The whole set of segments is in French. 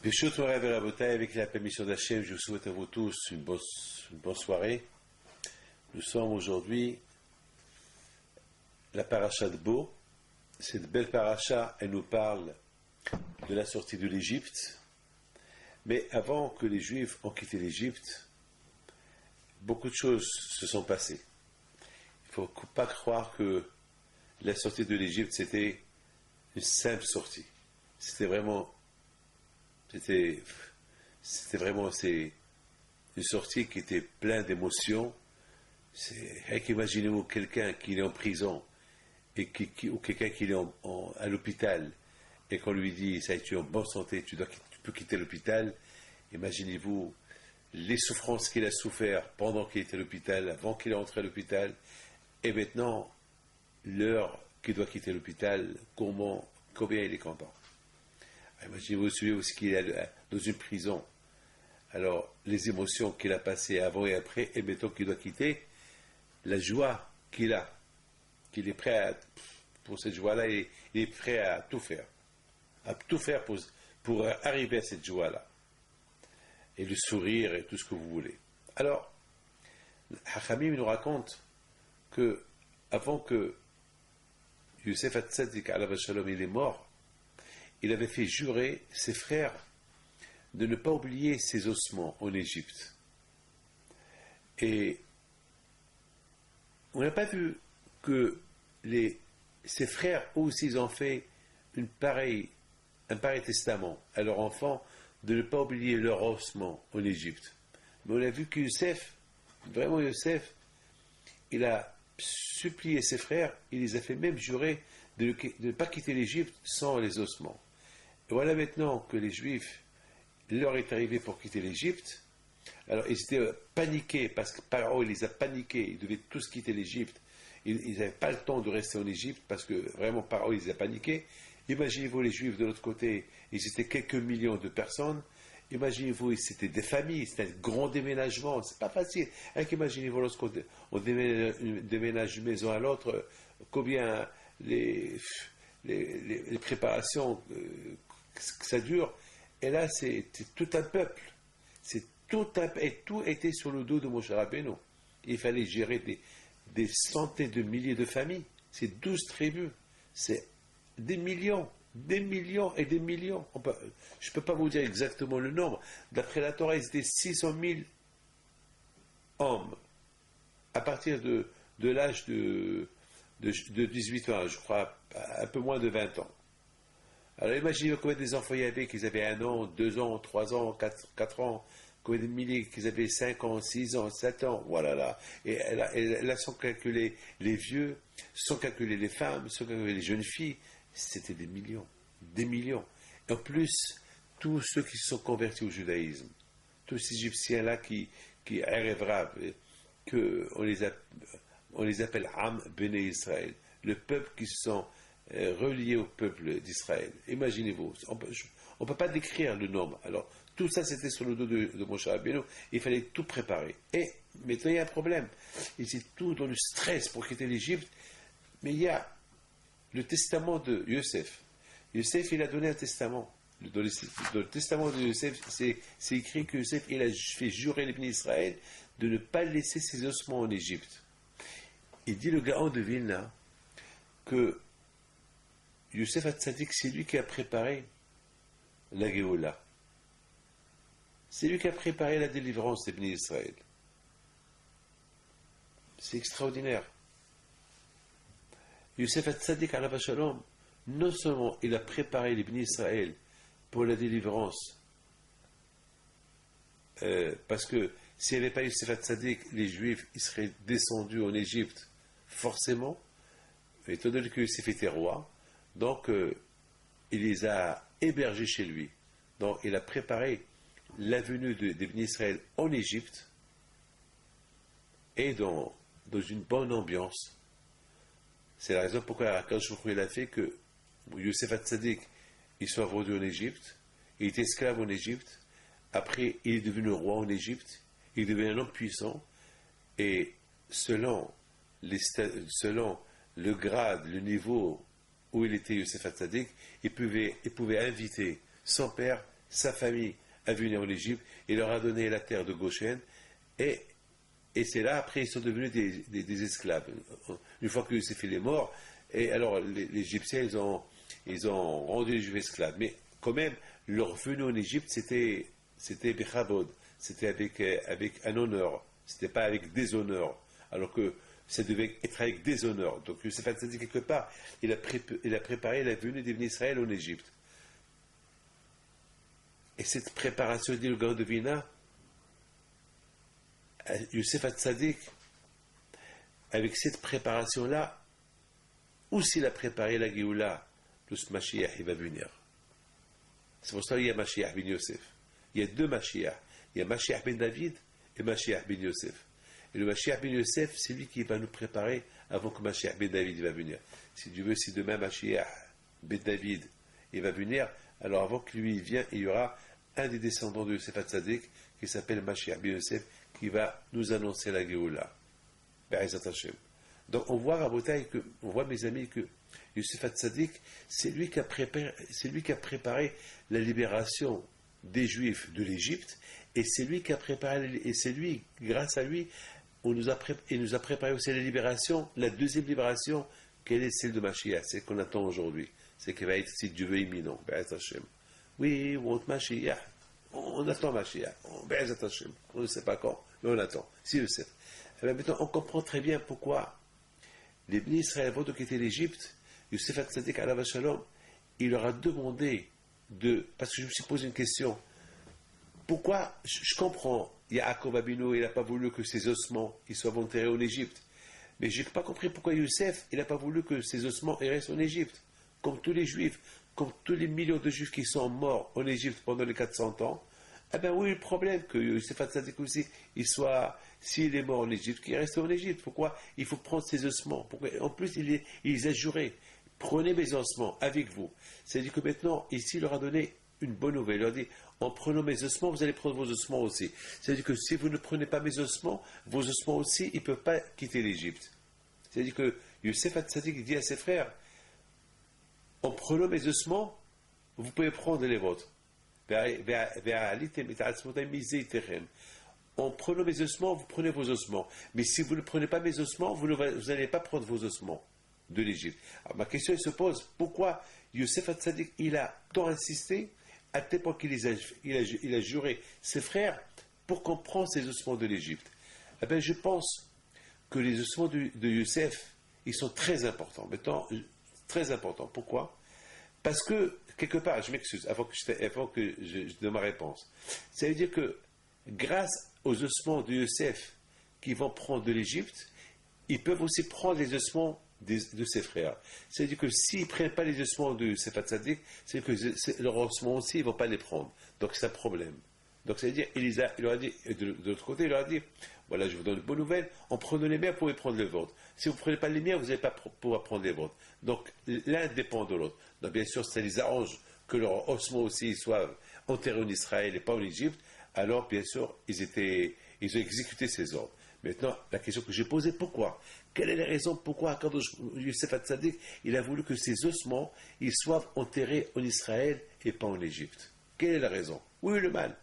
Birshut Moray Rabotai, avec la permission d'Hachem, je vous souhaite à vous tous une bonne soirée. Nous sommes aujourd'hui la paracha de Bo. Cette belle paracha, elle nous parle de la sortie de l'Égypte. Mais avant que les Juifs ont quitté l'Égypte, beaucoup de choses se sont passées. Il ne faut pas croire que la sortie de l'Égypte, c'était une simple sortie. C'était vraiment une sortie qui était pleine d'émotions. Imaginez-vous quelqu'un qui est en prison ou quelqu'un qui est à l'hôpital et qu'on lui dit ça, tu es en bonne santé, tu peux quitter l'hôpital. Imaginez-vous les souffrances qu'il a souffert pendant qu'il était à l'hôpital, avant qu'il est entré à l'hôpital, et maintenant l'heure qu'il doit quitter l'hôpital, combien il est content. Imaginez-vous celui aussi qu'il est dans une prison. Alors, les émotions qu'il a passées avant et après, et mettons qu'il doit quitter, la joie qu'il a, qu'il est prêt pour cette joie-là, il est prêt à tout faire pour arriver à cette joie-là. Et le sourire et tout ce que vous voulez. Alors, Hachamim nous raconte que, avant que Yosef Hatzadik alav Shalom il est mort, il avait fait jurer ses frères de ne pas oublier ses ossements en Égypte. Et on n'a pas vu que ses frères aussi ils ont fait un pareil testament à leurs enfants de ne pas oublier leurs ossements en Égypte. Mais on a vu que Yosef, il a supplié ses frères, il les a fait même jurer de ne pas quitter l'Égypte sans les ossements. Et voilà maintenant que les Juifs, l'heure est arrivée pour quitter l'Égypte. Alors ils étaient paniqués parce que Pharaon les a paniqués, ils devaient tous quitter l'Égypte. Ils n'avaient pas le temps de rester en Égypte parce que vraiment Pharaon les a paniqués. Imaginez-vous les Juifs de l'autre côté, ils étaient quelques millions de personnes. Imaginez-vous, c'était des familles, c'était un grand déménagement, c'est pas facile. Imaginez-vous lorsqu'on déménage d'une maison à l'autre, combien les préparations que ça dure. Et là, c'était tout un peuple. Et tout était sur le dos de Moshe Rabbeinu. Il fallait gérer des centaines de milliers de familles. C'est 12 tribus. C'est des millions et des millions. Je ne peux pas vous dire exactement le nombre. D'après la Torah, c'était 600 000 hommes. À partir de l'âge de 18 ans, je crois, un peu moins de 20 ans. Alors imaginez combien des enfants il y avait qu'ils avaient 1 an, 2 ans, 3 ans, 4 ans, combien de milliers qu'ils avaient 5 ans, 6 ans, 7 ans, voilà. Et là, sans calculer les vieux, sans calculer les femmes, sans calculer les jeunes filles, c'était des millions. Et en plus, tous ceux qui se sont convertis au judaïsme, tous ces Égyptiens-là qui Erev on les appelle Am Bene Israël, le peuple qui se sont reliés au peuple d'Israël. Imaginez-vous, on ne peut pas décrire le nombre. Alors, tout ça, c'était sur le dos de Moshe Rabbeinu. Il fallait tout préparer. Et maintenant, il y a un problème. Ils étaient tous dans le stress pour quitter l'Égypte. Mais il y a le testament de Yosef. Yosef, il a donné un testament. Dans le testament de Yosef, c'est écrit que Yosef, il a fait jurer les bénis d'Israël de ne pas laisser ses ossements en Égypte. Il dit le Gaon de Vilna que Yosef Hatzadik, c'est lui qui a préparé la Géoula. C'est lui qui a préparé la délivrance des bénis d'Israël. C'est extraordinaire. Yosef Hatzadik alav Shalom, non seulement il a préparé les bénis d'Israël pour la délivrance, parce que s'il n'y avait pas Yosef Hatzadik, les Juifs ils seraient descendus en Égypte, forcément, étant donné que Yosef était roi, donc il les a hébergés chez lui. Donc il a préparé la venue des bénis d'Israël en Égypte et dans une bonne ambiance. C'est la raison pourquoi Akadosh Baruch Hu il a fait que Yosef Hatzadik il soit vendu en Égypte, il était esclave en Égypte, après il est devenu roi en Égypte, il devient un homme puissant, et selon le grade, le niveau où il était Yosef Hatzadik, il pouvait inviter son père sa famille à venir en Égypte, il leur a donné la terre de Goshen, et, et c'est là, après, ils sont devenus des esclaves. Une fois que Youssef est mort, et alors les Égyptiens, ils ont rendu les Juifs esclaves. Mais quand même, leur venue en Égypte, c'était Bechavod, c'était avec un honneur, c'était pas avec déshonneur, alors que ça devait être avec déshonneur. Donc Youssef Hatzadik, quelque part, il a préparé la venue des Israël en Égypte. Et cette préparation, dit le grand de Vina, Youssef Hatzadik, avec cette préparation-là, ou s'il a préparé la Géoula, le Mashiach, il va venir. C'est pour ça qu'il y a Mashiach ben Yosef. Il y a deux Mashiach. Il y a Mashiach ben David et Mashiach ben Yosef. Et le Mashiach ben Yosef, c'est lui qui va nous préparer avant que Mashiach ben David va venir. Si Dieu veut, si demain Mashiach ben David il va venir, alors avant que lui il vienne, il y aura un des descendants de Yosef Hatzadik qui s'appelle Mashiach ben Yosef qui va nous annoncer la Géoula. Donc on voit, Rabotai, on voit, mes amis, que Yosef Hatzadik, c'est lui qui a préparé la libération des Juifs de l'Égypte, et c'est lui qui a préparé, et c'est lui, grâce à lui, il nous a préparé aussi la libération, la deuxième libération, quelle est celle de Mashiach, c'est qu'on attend aujourd'hui, c'est qu'elle va être, si Dieu veut, imminent. Oui, on want Mashiach, on attend Mashiach, on ne sait pas quand, mais on attend. Si Yosef. Maintenant, on comprend très bien pourquoi les bénis Israël, avant de quitter l'Égypte, Yosef Hatzadik alav shalom, il leur a demandé parce que je me suis posé une question, pourquoi, je comprends, Yaakov Abino, il n'a pas voulu que ses ossements ils soient enterrés en Égypte, mais je n'ai pas compris pourquoi Yosef, il n'a pas voulu que ses ossements ils restent en Égypte, comme tous les Juifs, comme tous les millions de Juifs qui sont morts en Égypte pendant les 400 ans. Eh bien oui, le problème que Yosef Hatzadik aussi, s'il est mort en Égypte, qu'il reste en Égypte. Pourquoi il faut prendre ses ossements? Pourquoi? En plus, il les a jurés. Prenez mes ossements avec vous. C'est-à-dire que maintenant, ici, il leur a donné une bonne nouvelle. Il leur a dit, en prenant mes ossements, vous allez prendre vos ossements aussi. C'est-à-dire que si vous ne prenez pas mes ossements, vos ossements aussi, ils ne peuvent pas quitter l'Égypte. C'est-à-dire que Yosef Hatzadik dit à ses frères, en prenant mes ossements, vous pouvez prendre les vôtres. En prenant mes ossements, vous prenez vos ossements. Mais si vous ne prenez pas mes ossements, vous n'allez pas prendre vos ossements de l'Égypte. Alors ma question se pose, pourquoi Yosef Hatzadik, il a tant insisté, à tel point qu'il a juré ses frères pour qu'on prenne ces ossements de l'Égypte? Eh bien, je pense que les ossements de Yosef, ils sont très importants. Maintenant, très importants. Pourquoi? Parce que, quelque part, je m'excuse, avant que je donne ma réponse. Ça veut dire que, grâce aux ossements de Yosef qui vont prendre de l'Égypte, ils peuvent aussi prendre les ossements de ses frères. C'est-à-dire que s'ils ne prennent pas les ossements de Yosef Hatzadik, c'est que leurs ossements aussi, ils ne vont pas les prendre. Donc c'est un problème. Donc c'est-à-dire, il leur a dit, et de l'autre côté, il leur a dit, voilà, je vous donne une bonne nouvelle, en prenant les miens, vous pouvez prendre les vôtres. Si vous ne prenez pas les miens, vous n'allez pas pouvoir prendre les vôtres. Donc l'un dépend de l'autre. Donc bien sûr, ça les arrange que leurs ossements aussi soient enterrés en Israël et pas en Égypte. Alors, bien sûr, ils ont exécuté ces ordres. Maintenant, la question que j'ai posée, pourquoi? Quelle est la raison pourquoi quand Yosef Hatzadik, il a voulu que ces ossements, ils soient enterrés en Israël et pas en Égypte? Quelle est la raison? Oui, le mal.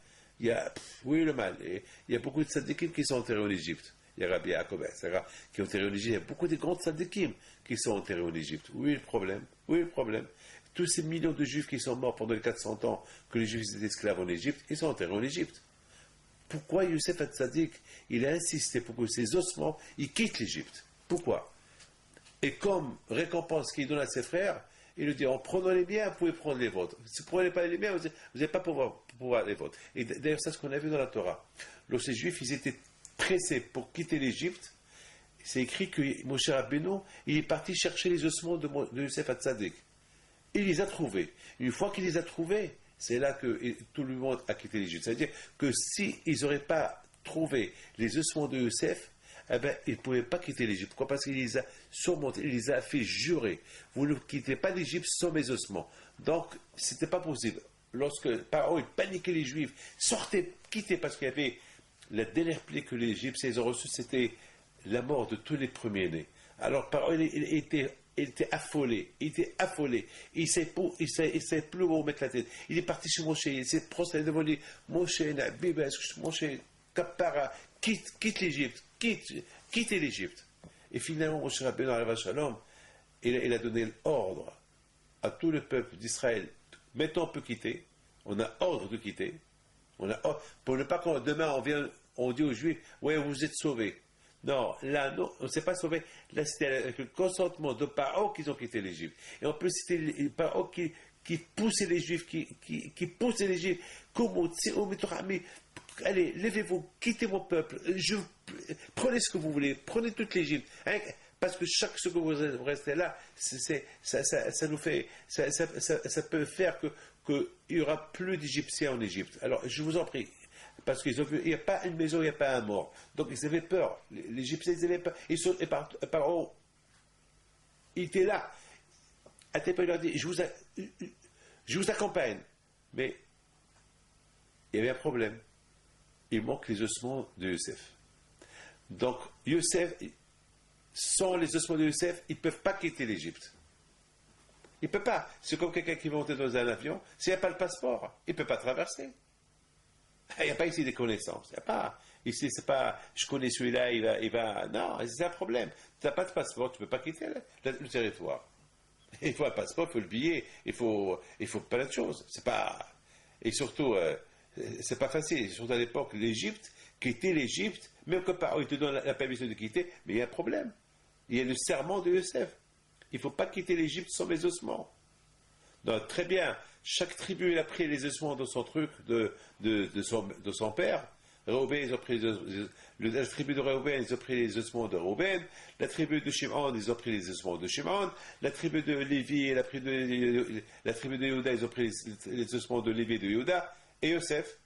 Oui, le mal. Et il y a beaucoup de tzadikim qui sont enterrés en Égypte. Il y a Rabbi Yaakov qui est enterré en Égypte. Il y a beaucoup de grands tzadikim qui sont enterrés en Égypte. Oui, le problème. Oui, le problème. Tous ces millions de Juifs qui sont morts pendant les 400 ans que les Juifs étaient esclaves en Égypte, ils sont enterrés en Égypte. Pourquoi Yosef Hatzadik, il a insisté pour que ses ossements, ils quittent l'Égypte? Pourquoi? Et comme récompense qu'il donne à ses frères, il lui dit, en prenant les miens, vous pouvez prendre les vôtres. Si vous ne prenez pas les miens, vous n'allez pas pouvoir les vôtres. Et d'ailleurs, c'est ce qu'on a vu dans la Torah. Lorsque les Juifs, ils étaient pressés pour quitter l'Égypte, c'est écrit que Moshe Rabbeinu, il est parti chercher les ossements de Yosef Hatzadik. Il les a trouvés. Une fois qu'il les a trouvés, c'est là que tout le monde a quitté l'Égypte. C'est-à-dire que s'ils n'auraient pas trouvé les ossements de Yosef, eh bien, ils ne pouvaient pas quitter l'Égypte. Pourquoi? Parce qu'il les a surmontés, il les a fait jurer. Vous ne quittez pas l'Égypte sans mes ossements. Donc, ce n'était pas possible. Lorsque Pharaon paniquait les Juifs, sortez, quittez, parce qu'il y avait la dernière plaie que les Égyptiens ont reçue, c'était la mort de tous les premiers-nés. Alors, Pharaon il était il était affolé, il sait plus où mettre la tête. Il est parti chez Moshe, il s'est prosterné devant lui, Moshe, Kapara, quitte l'Égypte, quittez l'Égypte. Et finalement, Moshe Rabbeinu arrive à Shalom, il a donné l'ordre à tout le peuple d'Israël. Maintenant, on peut quitter, on a ordre de quitter, pour ne pas qu'on demain on dit aux Juifs, ouais, vous êtes sauvés. Non, là, non, on ne s'est pas sauvé. Là, c'était avec le consentement de Paro qu'ils ont quitté l'Égypte. Et on peut citer Paro qui poussait les Juifs, qui poussait les Juifs. Allez, levez-vous, quittez mon peuple. Prenez ce que vous voulez, prenez toute l'Égypte. Hein, parce que chaque seconde que vous restez là, ça nous fait, ça peut faire qu'il n'y aura plus d'Égyptiens en Égypte. Alors, je vous en prie. Parce qu'ils ont vu, il n'y a pas une maison, il n'y a pas un mort. Donc ils avaient peur. Les Égyptiens, ils avaient peur. Et Paro, il était là. À tel point, il leur dit, je vous accompagne. Mais il y avait un problème. Il manque les ossements de Yosef. Donc, Yosef, sans les ossements de Yosef, ils ne peuvent pas quitter l'Égypte. Il ne peut pas. C'est comme quelqu'un qui va monter dans un avion. S'il n'y a pas le passeport, il ne peut pas traverser. Il n'y a pas ici des connaissances. Il n'y a pas. Ici, c'est pas, je connais celui-là, il va. Non, c'est un problème. Tu n'as pas de passeport, tu ne peux pas quitter le territoire. Il faut un passeport, il faut le billet, il faut plein de choses. C'est pas. Et surtout, c'est pas facile. Surtout à l'époque, l'Égypte, quitter l'Égypte, même que par il te donne la permission de quitter, mais il y a un problème. Il y a le serment de Yosef. Il ne faut pas quitter l'Égypte sans les ossements. Donc, très bien. Chaque tribu, il a pris les ossements de son truc, de son père. Réhobén, ils ont pris la tribu de Réhobén, ils ont pris les ossements de Réhobén. La tribu de Shimon, ils ont pris les ossements de Shimon. La tribu de Lévi et la tribu de Yehuda, ils ont pris les ossements de Lévi et de Yehuda. Et Yosef,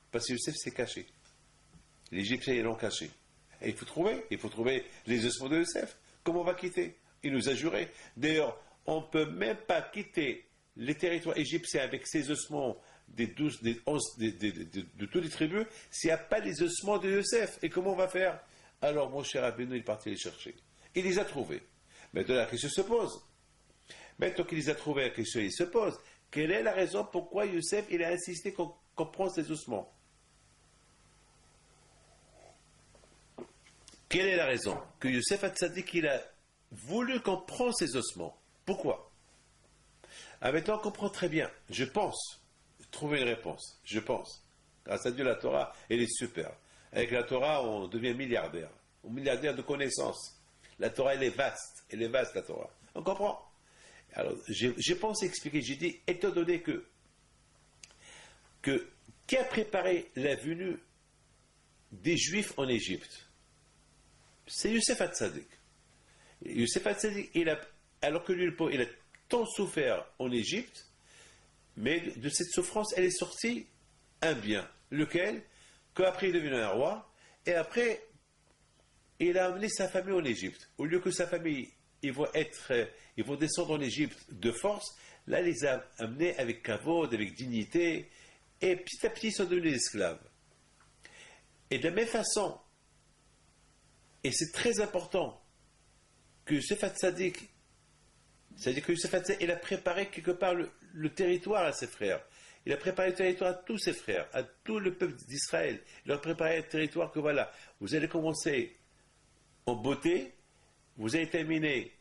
parce que Yosef s'est caché. Les Égyptiens, ils l'ont caché. Et il faut trouver les ossements de Yosef. Comment on va quitter? Il nous a juré. D'ailleurs, on ne peut même pas quitter les territoires égyptiens avec ces ossements de toutes les tribus s'il n'y a pas les ossements de Yosef. Et comment on va faire? Alors, mon cher Rabbeinu, il est parti les chercher. Il les a trouvés. Maintenant, la question se pose. Maintenant qu'il les a trouvés, la question se pose. Quelle est la raison pourquoi Yosef il a insisté qu'on prend ces ossements? Quelle est la raison que Yosef Hatzadik il a voulu qu'on prenne ces ossements? Pourquoi? Maintenant, on comprend très bien. Je pense trouver une réponse. Je pense. Grâce à Dieu, la Torah, elle est super. Avec la Torah, on devient milliardaire. Ou milliardaire de connaissances. La Torah, elle est vaste. Elle est vaste, la Torah. On comprend? Alors, j'ai pensé expliquer. J'ai dit, étant donné que qui a préparé la venue des Juifs en Égypte? C'est Yosef Hatzadik. Yosef Hatzadik, alors que lui, il a tant souffert en Égypte, mais de cette souffrance, elle est sortie un bien. Lequel? Qu'après il est devenu un roi, et après, il a amené sa famille en Égypte. Au lieu que sa famille, ils vont descendre en Égypte de force, là, il les a amenés avec kavod, avec dignité, et petit à petit, ils sont devenus esclaves. Et de la même façon, et c'est très important, que Yosef Hatzadik, c'est-à-dire que Yosef Hatzadik, il a préparé quelque part le territoire à ses frères. Il a préparé le territoire à tous ses frères, à tout le peuple d'Israël. Il leur a préparé un territoire que voilà, vous allez commencer en beauté, vous allez terminer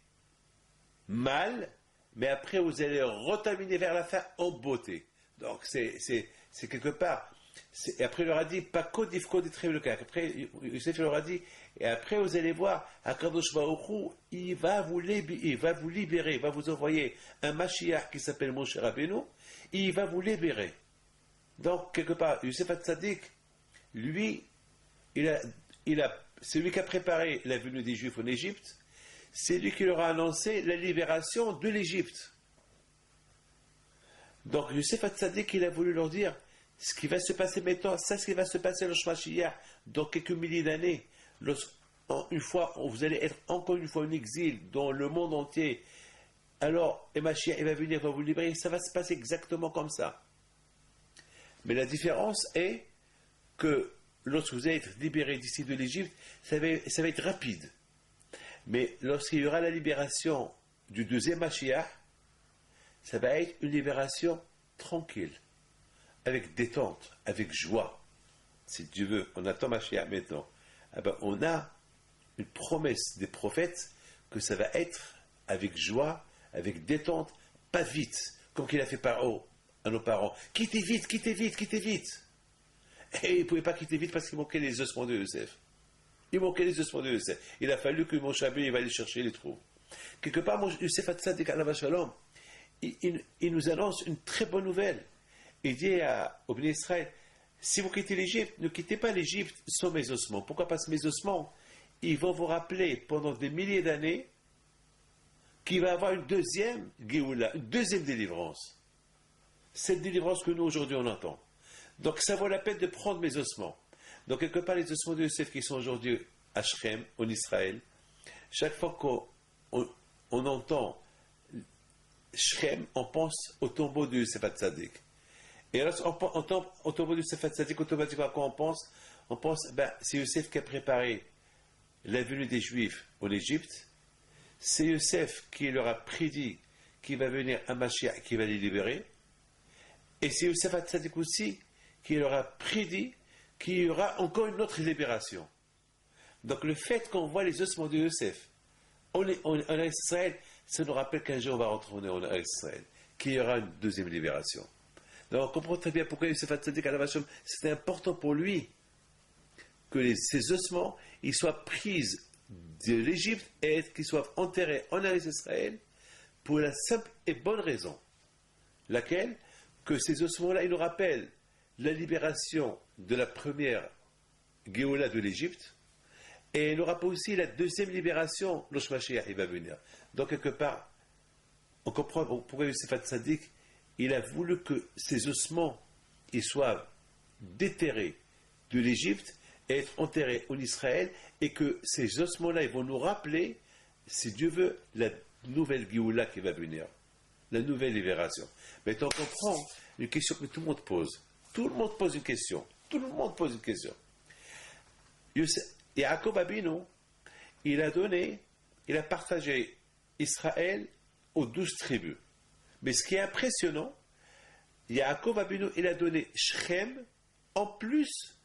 mal, mais après vous allez reterminer vers la fin en beauté. Donc c'est quelque part. Et après il leur a dit, pas kodifko le cas. Après Yosef leur a dit, et après vous allez voir, Akadosh Baruch Hu, il va vous libérer, il va vous envoyer un Mashiach qui s'appelle Moshe Rabbeinu, et il va vous libérer. Donc quelque part, Yosef Hatzadik, lui, c'est lui qui a préparé la venue des Juifs en Égypte, c'est lui qui leur a annoncé la libération de l'Égypte. Donc Yosef Hatzadik, il a voulu leur dire, ce qui va se passer maintenant, c'est ce qui va se passer le Mashiach dans quelques milliers d'années. Une fois, vous allez être encore une fois en exil dans le monde entier. Alors, et Mashiach, il va venir, il va vous libérer. Ça va se passer exactement comme ça. Mais la différence est que lorsque vous allez être libéré d'ici de l'Égypte, ça va être rapide. Mais lorsqu'il y aura la libération du deuxième Mashiach, ça va être une libération tranquille, avec détente, avec joie. Si Dieu veut, on attend Mashiach maintenant. Eh ben, on a une promesse des prophètes que ça va être avec joie, avec détente, pas vite, comme qu'il a fait Paro à nos parents. Quittez vite, quittez vite, quittez vite. Et il ne pouvait pas quitter vite parce qu'il manquait les ossements de Yosef. Il manquait les ossements de Yosef. Il a fallu que mon Chabé va aller chercher les trous. Quelque part, Yosef Hatzadik Alav Shalom, il nous annonce une très bonne nouvelle. Il dit au Béni Israël, si vous quittez l'Égypte, ne quittez pas l'Égypte sans mes ossements. Pourquoi? Parce que mes ossements, ils vont vous rappeler pendant des milliers d'années qu'il va y avoir une deuxième Géoula, une deuxième délivrance. Cette délivrance que nous aujourd'hui on entend. Donc ça vaut la peine de prendre mes ossements. Donc quelque part les ossements de Yosef qui sont aujourd'hui à Shrem, en Israël, chaque fois qu'on entend Shrem, on pense au tombeau de Yosef Hatzadik. Et alors, on entend au tombeau de Yosef Hatzadik, automatiquement, quand on pense, c'est Yosef qui a préparé la venue des Juifs en Égypte. C'est Yosef qui leur a prédit qu'il va venir un Mashiach qui va les libérer. Et c'est Yosef Hatzadik aussi qui leur a prédit qu'il y aura encore une autre libération. Donc le fait qu'on voit les ossements de Yosef en Israël, ça nous rappelle qu'un jour on va retourner en Israël, qu'il y aura une deuxième libération. Donc on comprend très bien pourquoi Yosef Hatzadik Alav Shalom, c'était important pour lui que ces ossements ils soient pris de l'Égypte et qu'ils soient enterrés en Israël pour la simple et bonne raison, laquelle, que ces ossements-là, ils nous rappellent la libération de la première Géoula de l'Égypte, et il nous rappelle aussi la deuxième libération, lorsque Mashiach il va venir. Donc quelque part, on comprend pourquoi Yosef Hatzadik, il a voulu que ces ossements ils soient déterrés de l'Égypte et être enterrés en Israël, et que ces ossements-là, ils vont nous rappeler, si Dieu veut, la nouvelle Géoula qui va venir, la nouvelle libération. Maintenant, on comprend une question que tout le monde pose. Tout le monde pose une question. Tout le monde pose une question. Yaakov Abinu, il a partagé Israël aux 12 tribus. Mais ce qui est impressionnant, Yaakov Abinu, il a donné Shrem en plus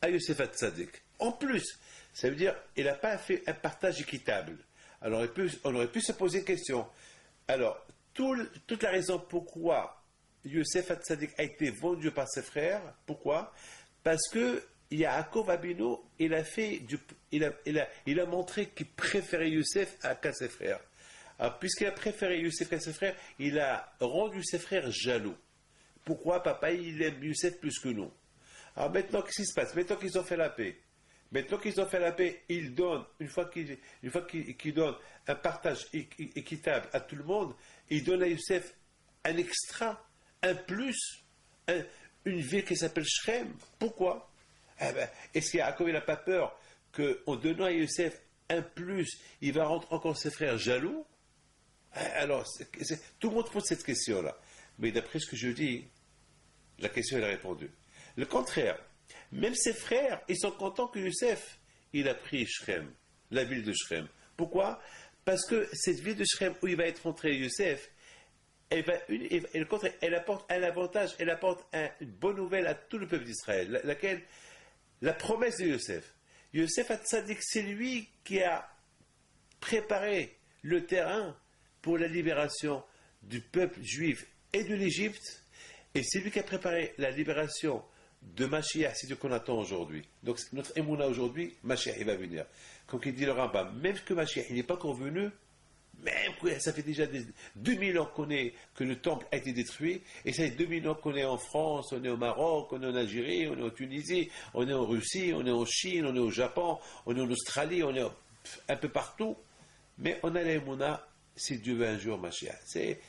à Yosef Hatzadik. En plus, ça veut dire qu'il n'a pas fait un partage équitable. Alors on aurait pu se poser une question. Alors, toute la raison pourquoi Yosef Hatzadik a été vendu par ses frères, pourquoi? Parce que Yaakov Abinu, il a montré qu'il préférait Yosef qu'à ses frères. Alors, puisqu'il a préféré Yosef qu'à ses frères, il a rendu ses frères jaloux. Pourquoi? Papa, il aime Yosef plus que nous. Alors maintenant, qu'est-ce qui se passe? Maintenant qu'ils ont fait la paix, ils donnent, une fois qu'ils donnent un partage équitable à tout le monde, ils donnent à Yosef un extra, un plus, une ville qui s'appelle Shrem. Pourquoi? Est-ce qu'Yaakov n'a pas peur qu'en donnant à Yosef un plus, il va rendre encore ses frères jaloux? Alors, tout le monde pose cette question-là. Mais d'après ce que je dis, la question est répondue. Le contraire, même ses frères, ils sont contents que Yosef, il a pris Shrem, la ville de Shrem. Pourquoi? Parce que cette ville de Shrem où il va être entré Yosef, elle apporte un avantage, elle apporte une bonne nouvelle à tout le peuple d'Israël, laquelle, la promesse de Yosef. Yosef Hatzadik, c'est lui qui a préparé le terrain pour la libération du peuple juif et de l'Égypte, et c'est lui qui a préparé la libération de Mashiach, c'est ce qu'on attend aujourd'hui. Donc notre émouna aujourd'hui, Mashiach il va venir. Comme il dit le Rambam, même que Mashiach il n'est pas encore venu, même que ça fait déjà 2000 ans que le temple a été détruit, et ça fait 2000 ans qu'on est en France, on est au Maroc, on est en Algérie, on est en Tunisie, on est en Russie, on est en Chine, on est au Japon, on est en Australie, on est un peu partout, mais on a l'émouna, si Dieu veut un jour Mashiach. C'est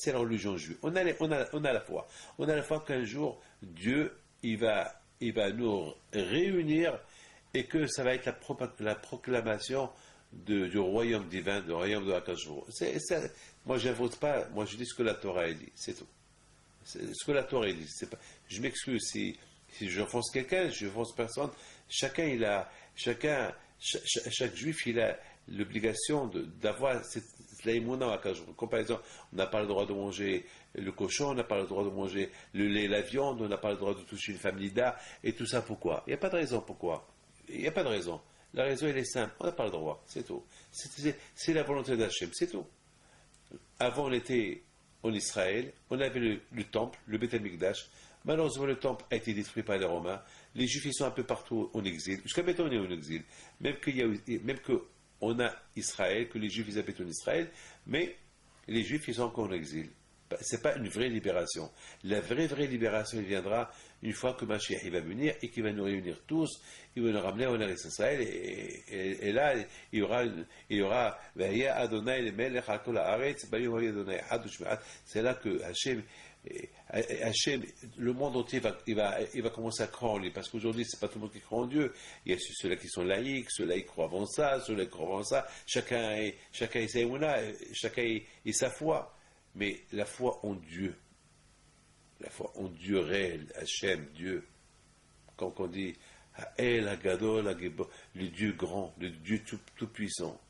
la religion juive. On a la foi. On a la foi qu'un jour Dieu il va nous réunir, et que ça va être la proclamation du royaume divin, du royaume de Akash Baruch Hu. Moi, je n'invente pas, moi je dis ce que la Torah a dit, c'est tout. C'est ce que la Torah a dit. Je m'excuse si je force quelqu'un, je force personne. Chacun Chaque juif, il a l'obligation d'avoir cette laïmouna à Kajour. Comme par exemple, on n'a pas le droit de manger le cochon, on n'a pas le droit de manger le lait, la viande, on n'a pas le droit de toucher une femme nida, et tout ça pourquoi? Il n'y a pas de raison pourquoi. Il n'y a pas de raison. La raison, elle est simple. On n'a pas le droit, c'est tout. C'est la volonté d'Hachem, c'est tout. Avant, on était en Israël, on avait le temple, le Beth Amikdash. Malheureusement, le temple a été détruit par les Romains. Les Juifs, ils sont un peu partout en exil. Jusqu'à maintenant, on est en exil. Même qu'on a Israël, que les Juifs, ils habitent en Israël, mais les Juifs, ils sont encore en exil. Ce n'est pas une vraie libération. La vraie libération, elle viendra une fois que Mashiach va venir et qu'il va nous réunir tous, il va nous ramener en Israël, et là, il y aura c'est là que Hachem, le monde entier il va commencer à croire en lui, parce qu'aujourd'hui, c'est pas tout le monde qui croit en Dieu. Il y a ceux-là qui sont laïcs, ceux-là qui croient avant ça, ceux-là qui croient avant ça. Chacun est sa émouna, chacun est sa foi. Mais la foi en Dieu réel, Hachem, Dieu, quand on dit El Hagadol, le Dieu grand, le Dieu tout-puissant,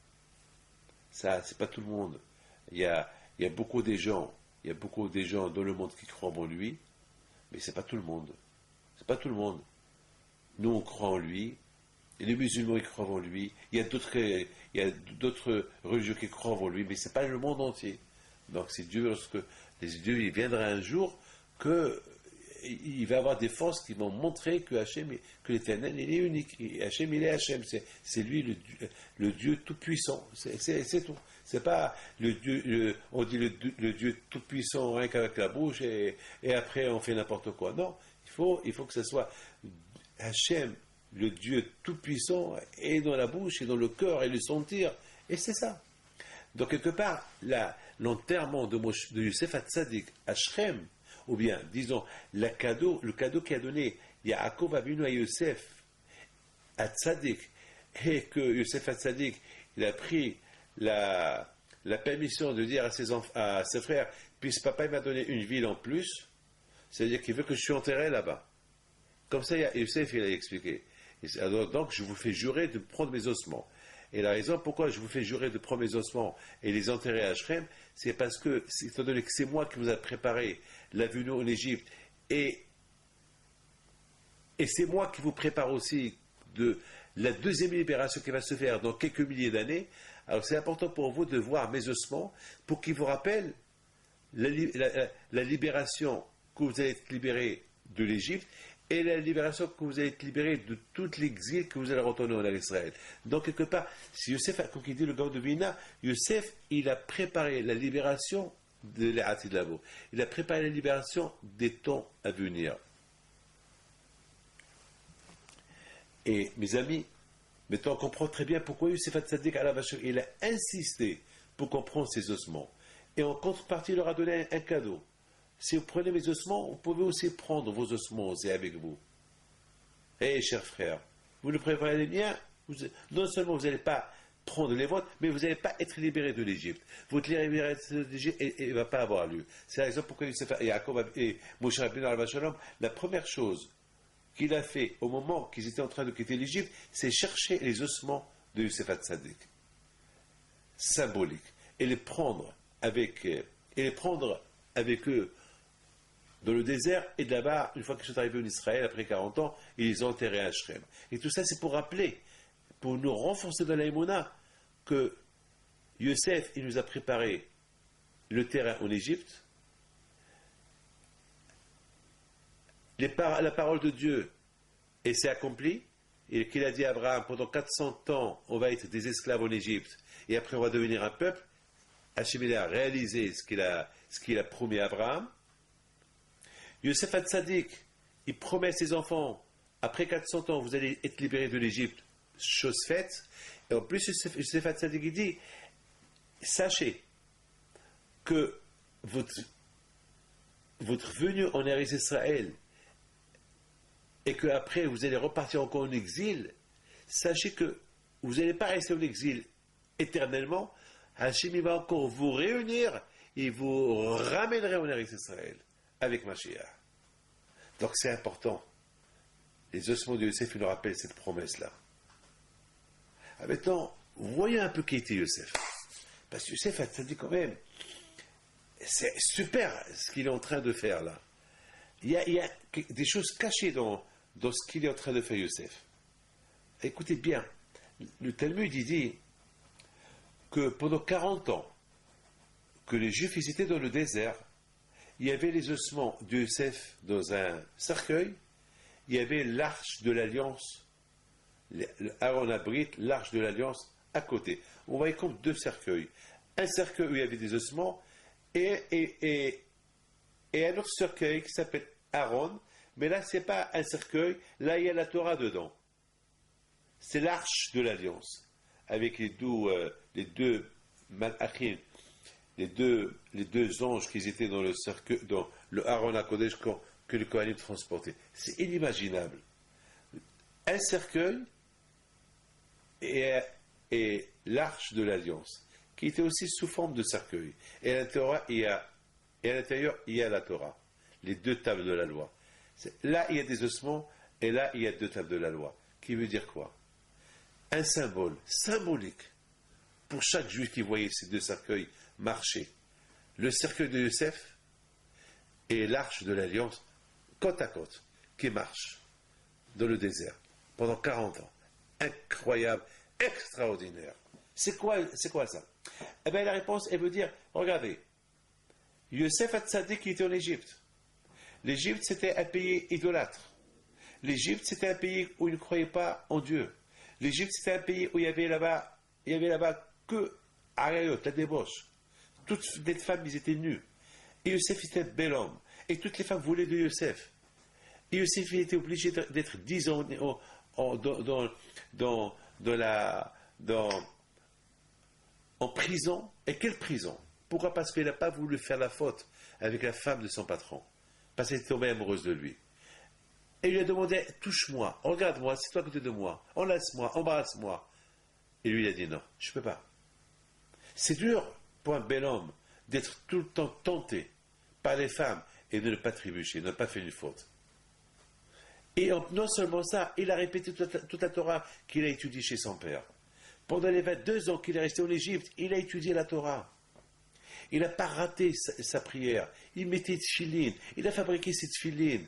ça, c'est pas tout le monde. Il y a beaucoup de gens, dans le monde qui croient en lui, mais c'est pas tout le monde. C'est pas tout le monde. Nous, on croit en lui, et les musulmans, ils croient en lui. Il y a d'autres religieux qui croient en lui, mais c'est pas le monde entier. Donc c'est Dieu, lorsque Dieu il viendra un jour, qu'il va y avoir des forces qui vont montrer que que l'Éternel, il est unique. Et Hachem, il est Hachem. C'est lui le Dieu tout-puissant. C'est tout. C'est pas le Dieu, on dit le Dieu tout-puissant rien qu'avec la bouche et après on fait n'importe quoi. Non, il faut que ce soit Hachem, le Dieu tout-puissant, et dans la bouche et dans le cœur et le sentir. Et c'est ça. Donc, quelque part, l'enterrement de Yosef Hatzadik à Shrem, ou bien, disons, le cadeau qu'a donné Yaakov Avinu à Yosef Hatzadik, et que Yosef Hatzadik, il a pris la permission de dire à ses frères, puisque papa il m'a donné une ville en plus, c'est-à-dire qu'il veut que je sois enterré là-bas. Comme ça, Yosef, il a expliqué. Donc, je vous fais jurer de prendre mes ossements. Et la raison pourquoi je vous fais jurer de prendre mes ossements et les enterrer à Shrem, c'est parce que, étant donné que c'est moi qui vous a préparé la venue en Égypte, et c'est moi qui vous prépare aussi de la deuxième libération qui va se faire dans quelques milliers d'années, alors c'est important pour vous de voir mes ossements pour qu'ils vous rappellent la libération que vous allez être libéré de l'Égypte, et la libération que vous allez être libéré de tout l'exil que vous allez retourner en Israël. Donc, quelque part, si Yosef, comme il dit le gars de Vina, Yosef, il a préparé la libération de l'Atid Lavo. Il a préparé la libération des temps à venir. Et, mes amis, maintenant on comprend très bien pourquoi Yosef Hatzadik il a insisté pour qu'on prenne ses ossements. Et en contrepartie, il leur a donné un cadeau. Si vous prenez mes ossements, vous pouvez aussi prendre vos ossements aussi avec vous. Eh, chers frères, vous ne préparez les miens, non seulement vous n'allez pas prendre les vôtres, mais vous n'allez pas être libérés de l'Égypte. Votre libération de l'Égypte ne va pas avoir lieu. C'est la raison pourquoi Yaakov et Moshe Rabbeinu alayhi shalom, la première chose qu'il a fait au moment qu'ils étaient en train de quitter l'Égypte, c'est chercher les ossements de Yosef Hatzadik. Symbolique. Et les prendre avec eux dans le désert, et de là-bas, une fois qu'ils sont arrivés en Israël, après 40 ans, ils les ont enterrés à Shrem. Et tout ça, c'est pour rappeler, pour nous renforcer dans l'aïmouna, que Yosef, il nous a préparé le terrain en Égypte. La parole de Dieu, et c'est accompli, et qu'il a dit à Abraham, pendant 400 ans, on va être des esclaves en Égypte, et après on va devenir un peuple. Hachem a réalisé ce qu'il a promis à Abraham. Yosef Hatzadik, il promet à ses enfants, après 400 ans, vous allez être libérés de l'Égypte, chose faite. Et en plus, Yosef Hatzadik, il dit, sachez que votre venue en Eretz Israël, et qu'après vous allez repartir encore en exil, sachez que vous n'allez pas rester en exil éternellement. Hachem va encore vous réunir et vous ramènerait en Eretz Israël avec Mashiach. Donc c'est important. Les ossements de Yosef nous rappellent cette promesse-là. Maintenant, voyons un peu qui était Youssef. Parce que Youssef, ça dit quand même, c'est super ce qu'il est en train de faire là. Il y a des choses cachées dans ce qu'il est en train de faire Youssef. Écoutez bien, le Talmud il dit que pendant 40 ans, que les Juifs ils étaient dans le désert, il y avait les ossements de Youssef dans un cercueil, il y avait l'arche de l'alliance, Aaron abrite l'arche de l'alliance à côté. On voyait comme deux cercueils. Un cercueil où il y avait des ossements et un autre cercueil qui s'appelle Aaron, mais là c'est pas un cercueil, là il y a la Torah dedans. C'est l'arche de l'alliance, avec les deux malachim, les deux anges qui étaient dans le cercueil, dans le Aaron à Kodesh que le Kohanim transportait. C'est inimaginable. Un cercueil et l'arche de l'alliance, qui était aussi sous forme de cercueil. Et à l'intérieur, il y a la Torah, les deux tables de la loi. Là, il y a des ossements, et là, il y a deux tables de la loi. Qui veut dire quoi? Un symbole, symbolique, pour chaque juif qui voyait ces deux cercueils marcher. Le cercueil de Youssef et l'arche de l'alliance, côte à côte, qui marchent dans le désert pendant 40 ans. Incroyable, extraordinaire. C'est quoi ça? Eh bien, la réponse, elle veut dire, regardez, Youssef Hatzadik qui était en Égypte. L'Égypte, c'était un pays idolâtre. L'Égypte, c'était un pays où ils ne croyaient pas en Dieu. L'Égypte, c'était un pays où il y avait là-bas que Arayot, la débauche. Toutes les femmes, ils étaient nues. Et Youssef était un bel homme. Et toutes les femmes voulaient de Youssef. Et Youssef, il était obligé d'être 10 ans en prison. Et quelle prison? Pourquoi? Parce qu'il n'a pas voulu faire la faute avec la femme de son patron. Parce qu'elle était tombée amoureuse de lui. Et il lui a demandé, touche-moi, regarde-moi, c'est toi à côté de moi, enlace-moi, embrasse-moi. Et lui, il a dit non, je ne peux pas. C'est dur pour un bel homme d'être tout le temps tenté par les femmes et de ne pas trébucher, de ne pas faire une faute. Et non seulement ça, il a répété toute la Torah qu'il a étudiée chez son père. Pendant les 22 ans qu'il est resté en Égypte, il a étudié la Torah. Il n'a pas raté sa prière. Il mettait tefilin. Il a fabriqué ses tefilin.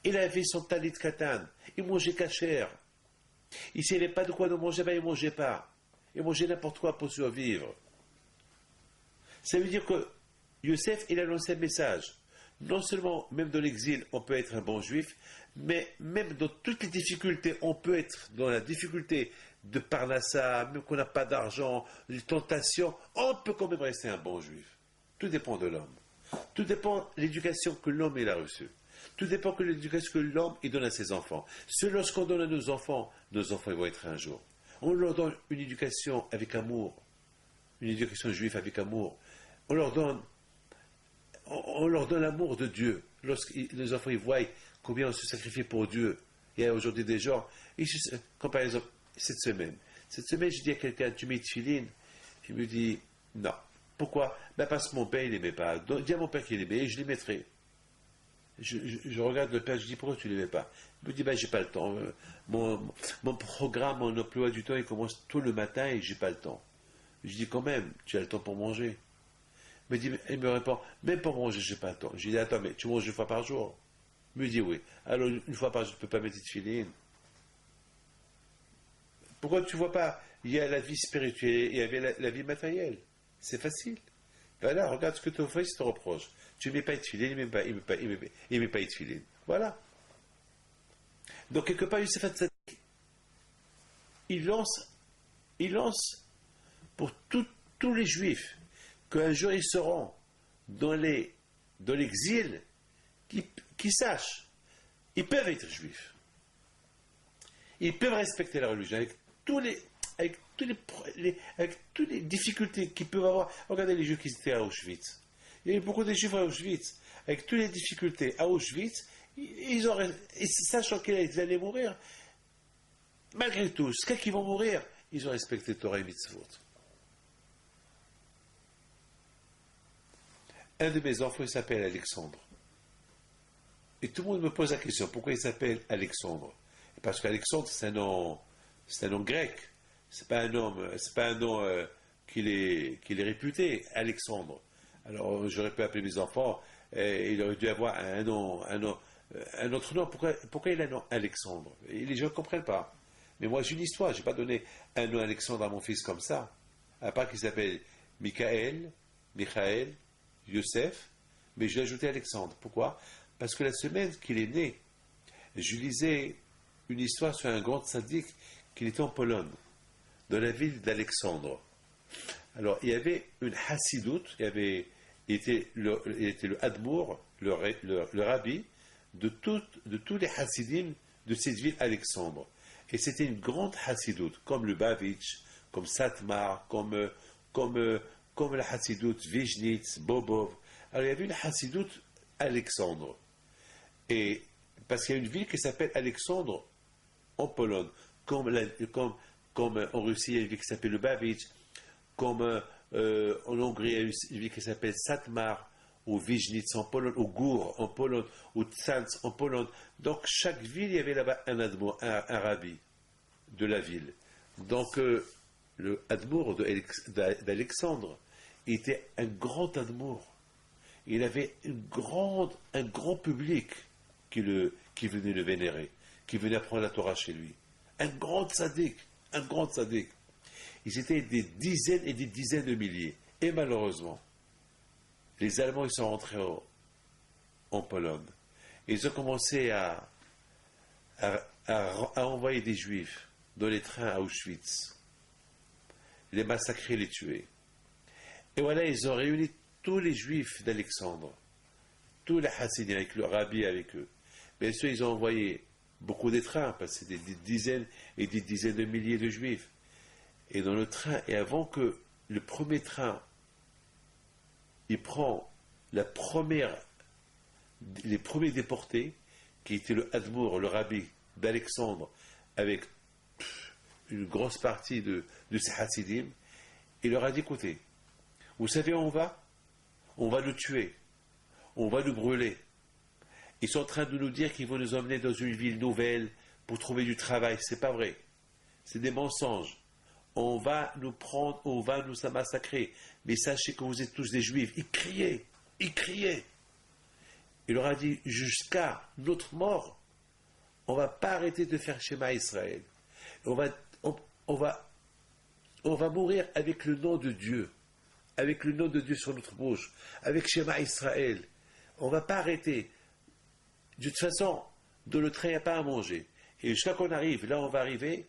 Il avait son talit katan. Il mangeait kasher. Il ne savait pas de quoi manger, ben il ne mangeait pas. Il mangeait n'importe quoi pour survivre. Ça veut dire que Youssef, il a lancé un message. Non seulement, même dans l'exil, on peut être un bon juif, mais même dans toutes les difficultés, on peut être dans la difficulté de Parnassa, même qu'on n'a pas d'argent, les tentations, on peut quand même rester un bon juif. Tout dépend de l'homme. Tout dépend de l'éducation que l'homme il a reçue. Tout dépend de l'éducation que l'homme il donne à ses enfants. Lorsqu'on donne à nos enfants ils vont être un jour. On leur donne une éducation avec amour, une éducation juive avec amour. On leur donne l'amour de Dieu. Lorsque les enfants ils voient combien on se sacrifie pour Dieu. Il y a aujourd'hui des gens, comme par exemple cette semaine, je dis à quelqu'un, tu mets tefilin? Il me dit, non. Pourquoi? Ben parce que mon père, il n'aimait pas. Donc, dis à mon père qu'il aimait et je les mettrai. Je regarde le père, je dis, pourquoi tu ne les mets pas? Il me dit, ben j'ai pas le temps. Mon programme, mon emploi du temps, il commence tôt le matin et j'ai pas le temps. Je dis, quand même, tu as le temps pour manger. Il me répond, même pour manger, j'ai pas le temps. Je dis, attends, mais tu manges une fois par jour? Il me dit, oui. Alors, une fois par jour, tu ne peux pas mettre de tefilin. Pourquoi tu ne vois pas? Il y a la vie spirituelle, il y avait la vie matérielle. C'est facile. Voilà, regarde ce que ton fils te reproche. Tu ne mets pas de tefilin, il ne met pas de tefilin. Voilà. Donc, quelque part, Youssef Hatzadik, il lance pour tous les juifs qu'un jour ils seront dans l'exil, qui sachent, ils peuvent être juifs. Ils peuvent respecter la religion avec toutes les difficultés qu'ils peuvent avoir. Regardez les juifs qui étaient à Auschwitz. Il y a eu beaucoup de juifs à Auschwitz. Avec toutes les difficultés à Auschwitz, sachant qu'ils allaient mourir, malgré tout, jusqu'à qu'ils vont mourir, ils ont respecté Torah et Mitzvot. Un de mes enfants, il s'appelle Alexandre. Et tout le monde me pose la question, pourquoi il s'appelle Alexandre? Parce qu'Alexandre, c'est un nom grec. C'est pas un nom qu'il est réputé, Alexandre. Alors j'aurais pu appeler mes enfants, et il aurait dû avoir un autre nom. Pourquoi il a un nom Alexandre? Et les gens ne comprennent pas. Mais moi j'ai une histoire, je n'ai pas donné un nom Alexandre à mon fils comme ça. À part qu'il s'appelle Michael, Youssef, mais je l'ai ajouté Alexandre. Pourquoi? Parce que la semaine qu'il est né, je lisais une histoire sur un grand tzaddik qui était en Pologne, dans la ville d'Alexandre. Alors, il y avait une chassidoute, il était le Admour, le rabbi, de tous les chassidim de cette ville Alexandre. Et c'était une grande chassidoute, comme le Bavitch, comme Satmar, comme la chassidoute Vizhnitz, Bobov. Alors, il y avait une chassidoute Alexandre. Et parce qu'il y a une ville qui s'appelle Alexandre en Pologne, comme en Russie, il y a une ville qui s'appelle le Bavitch, comme en Hongrie, il y a une ville qui s'appelle Satmar, ou Vizhnitz en Pologne, ou Gour en Pologne, ou Tzanz en Pologne. Donc chaque ville, il y avait là-bas un admour, un rabbi de la ville. Donc le admour d'Alexandre était un grand admour. Il avait un grand public qui venait le vénérer, qui venait apprendre la Torah chez lui. Un grand tzaddik. Ils étaient des dizaines et des dizaines de milliers. Et malheureusement, les Allemands ils sont rentrés en Pologne. Ils ont commencé à envoyer des Juifs dans les trains à Auschwitz, les massacrer, les tuer. Et voilà, ils ont réuni tous les Juifs d'Alexandre, tous les Hassidim avec le rabbi avec eux. Bien sûr, ils ont envoyé beaucoup de trains, parce que c'était des dizaines et des dizaines de milliers de Juifs. Et dans le train, et avant que le premier train, il prend les premiers déportés, qui étaient le Admour, le rabbi d'Alexandre, avec une grosse partie de ses Hassidim, il leur a dit, écoutez, vous savez où on va? On va le tuer, on va le brûler. Ils sont en train de nous dire qu'ils vont nous emmener dans une ville nouvelle pour trouver du travail. C'est pas vrai. C'est des mensonges. On va nous prendre, on va nous massacrer. Mais sachez que vous êtes tous des Juifs. Ils criaient. Il leur a dit, jusqu'à notre mort, on ne va pas arrêter de faire Shema Israël. On va mourir avec le nom de Dieu. Avec le nom de Dieu sur notre bouche. Avec Shema Israël. On ne va pas arrêter. De toute façon, dans le train, il n'y a pas à manger. Et jusqu'à qu'on arrive, là on va arriver,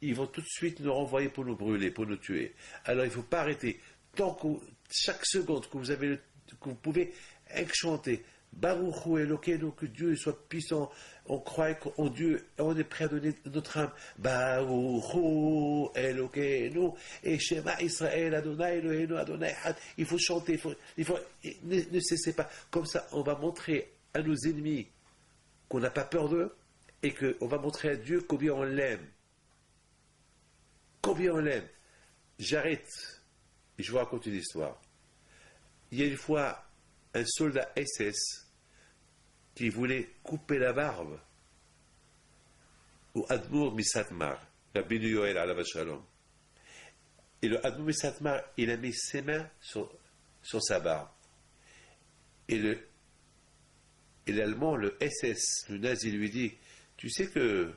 ils vont tout de suite nous renvoyer pour nous brûler, pour nous tuer. Alors il ne faut pas arrêter. Tant que chaque seconde que vous pouvez chanter Baruch Hu Elokeinu, que Dieu soit puissant, on croit en Dieu, on est prêt à donner notre âme. Baruch Hu Elokeinu, et Shema Israël, Adonai Eloheinu, Adonai Had. Il faut chanter, ne cessez pas. Comme ça, on va montrer à nos ennemis qu'on n'a pas peur d'eux, et qu'on va montrer à Dieu combien on l'aime. Combien on l'aime. J'arrête, et je vous raconte une histoire. Il y a une fois un soldat SS qui voulait couper la barbe au Admour Misatmar, Rabbeinu Yoel alav shalom. Et le Admour Misatmar, il a mis ses mains sur sa barbe. Et l'Allemand, le SS, le nazi, lui dit, tu sais que,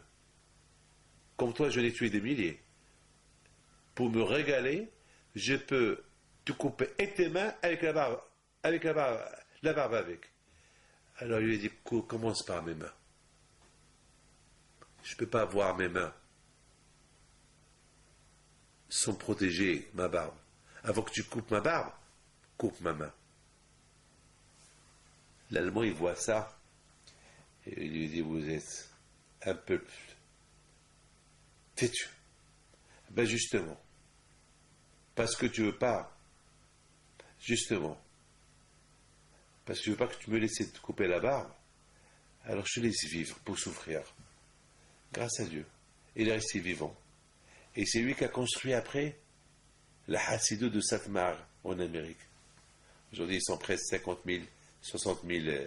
comme toi, je n'ai tué des milliers. Pour me régaler, je peux te couper et tes mains avec la barbe avec. Alors il lui a dit, commence par mes mains. Je ne peux pas voir mes mains sans protéger ma barbe. Avant que tu coupes ma barbe, coupe ma main. L'Allemand, il voit ça, et il lui dit, vous êtes un peuple têtu. Ben justement, parce que tu veux pas, justement, parce que tu veux pas que tu me laisses te couper la barbe, alors je te laisse vivre pour souffrir. Grâce à Dieu. Il est resté vivant. Et c'est lui qui a construit après la Hassidoute de Satmar en Amérique. Aujourd'hui, ils sont presque 50 000, 60 000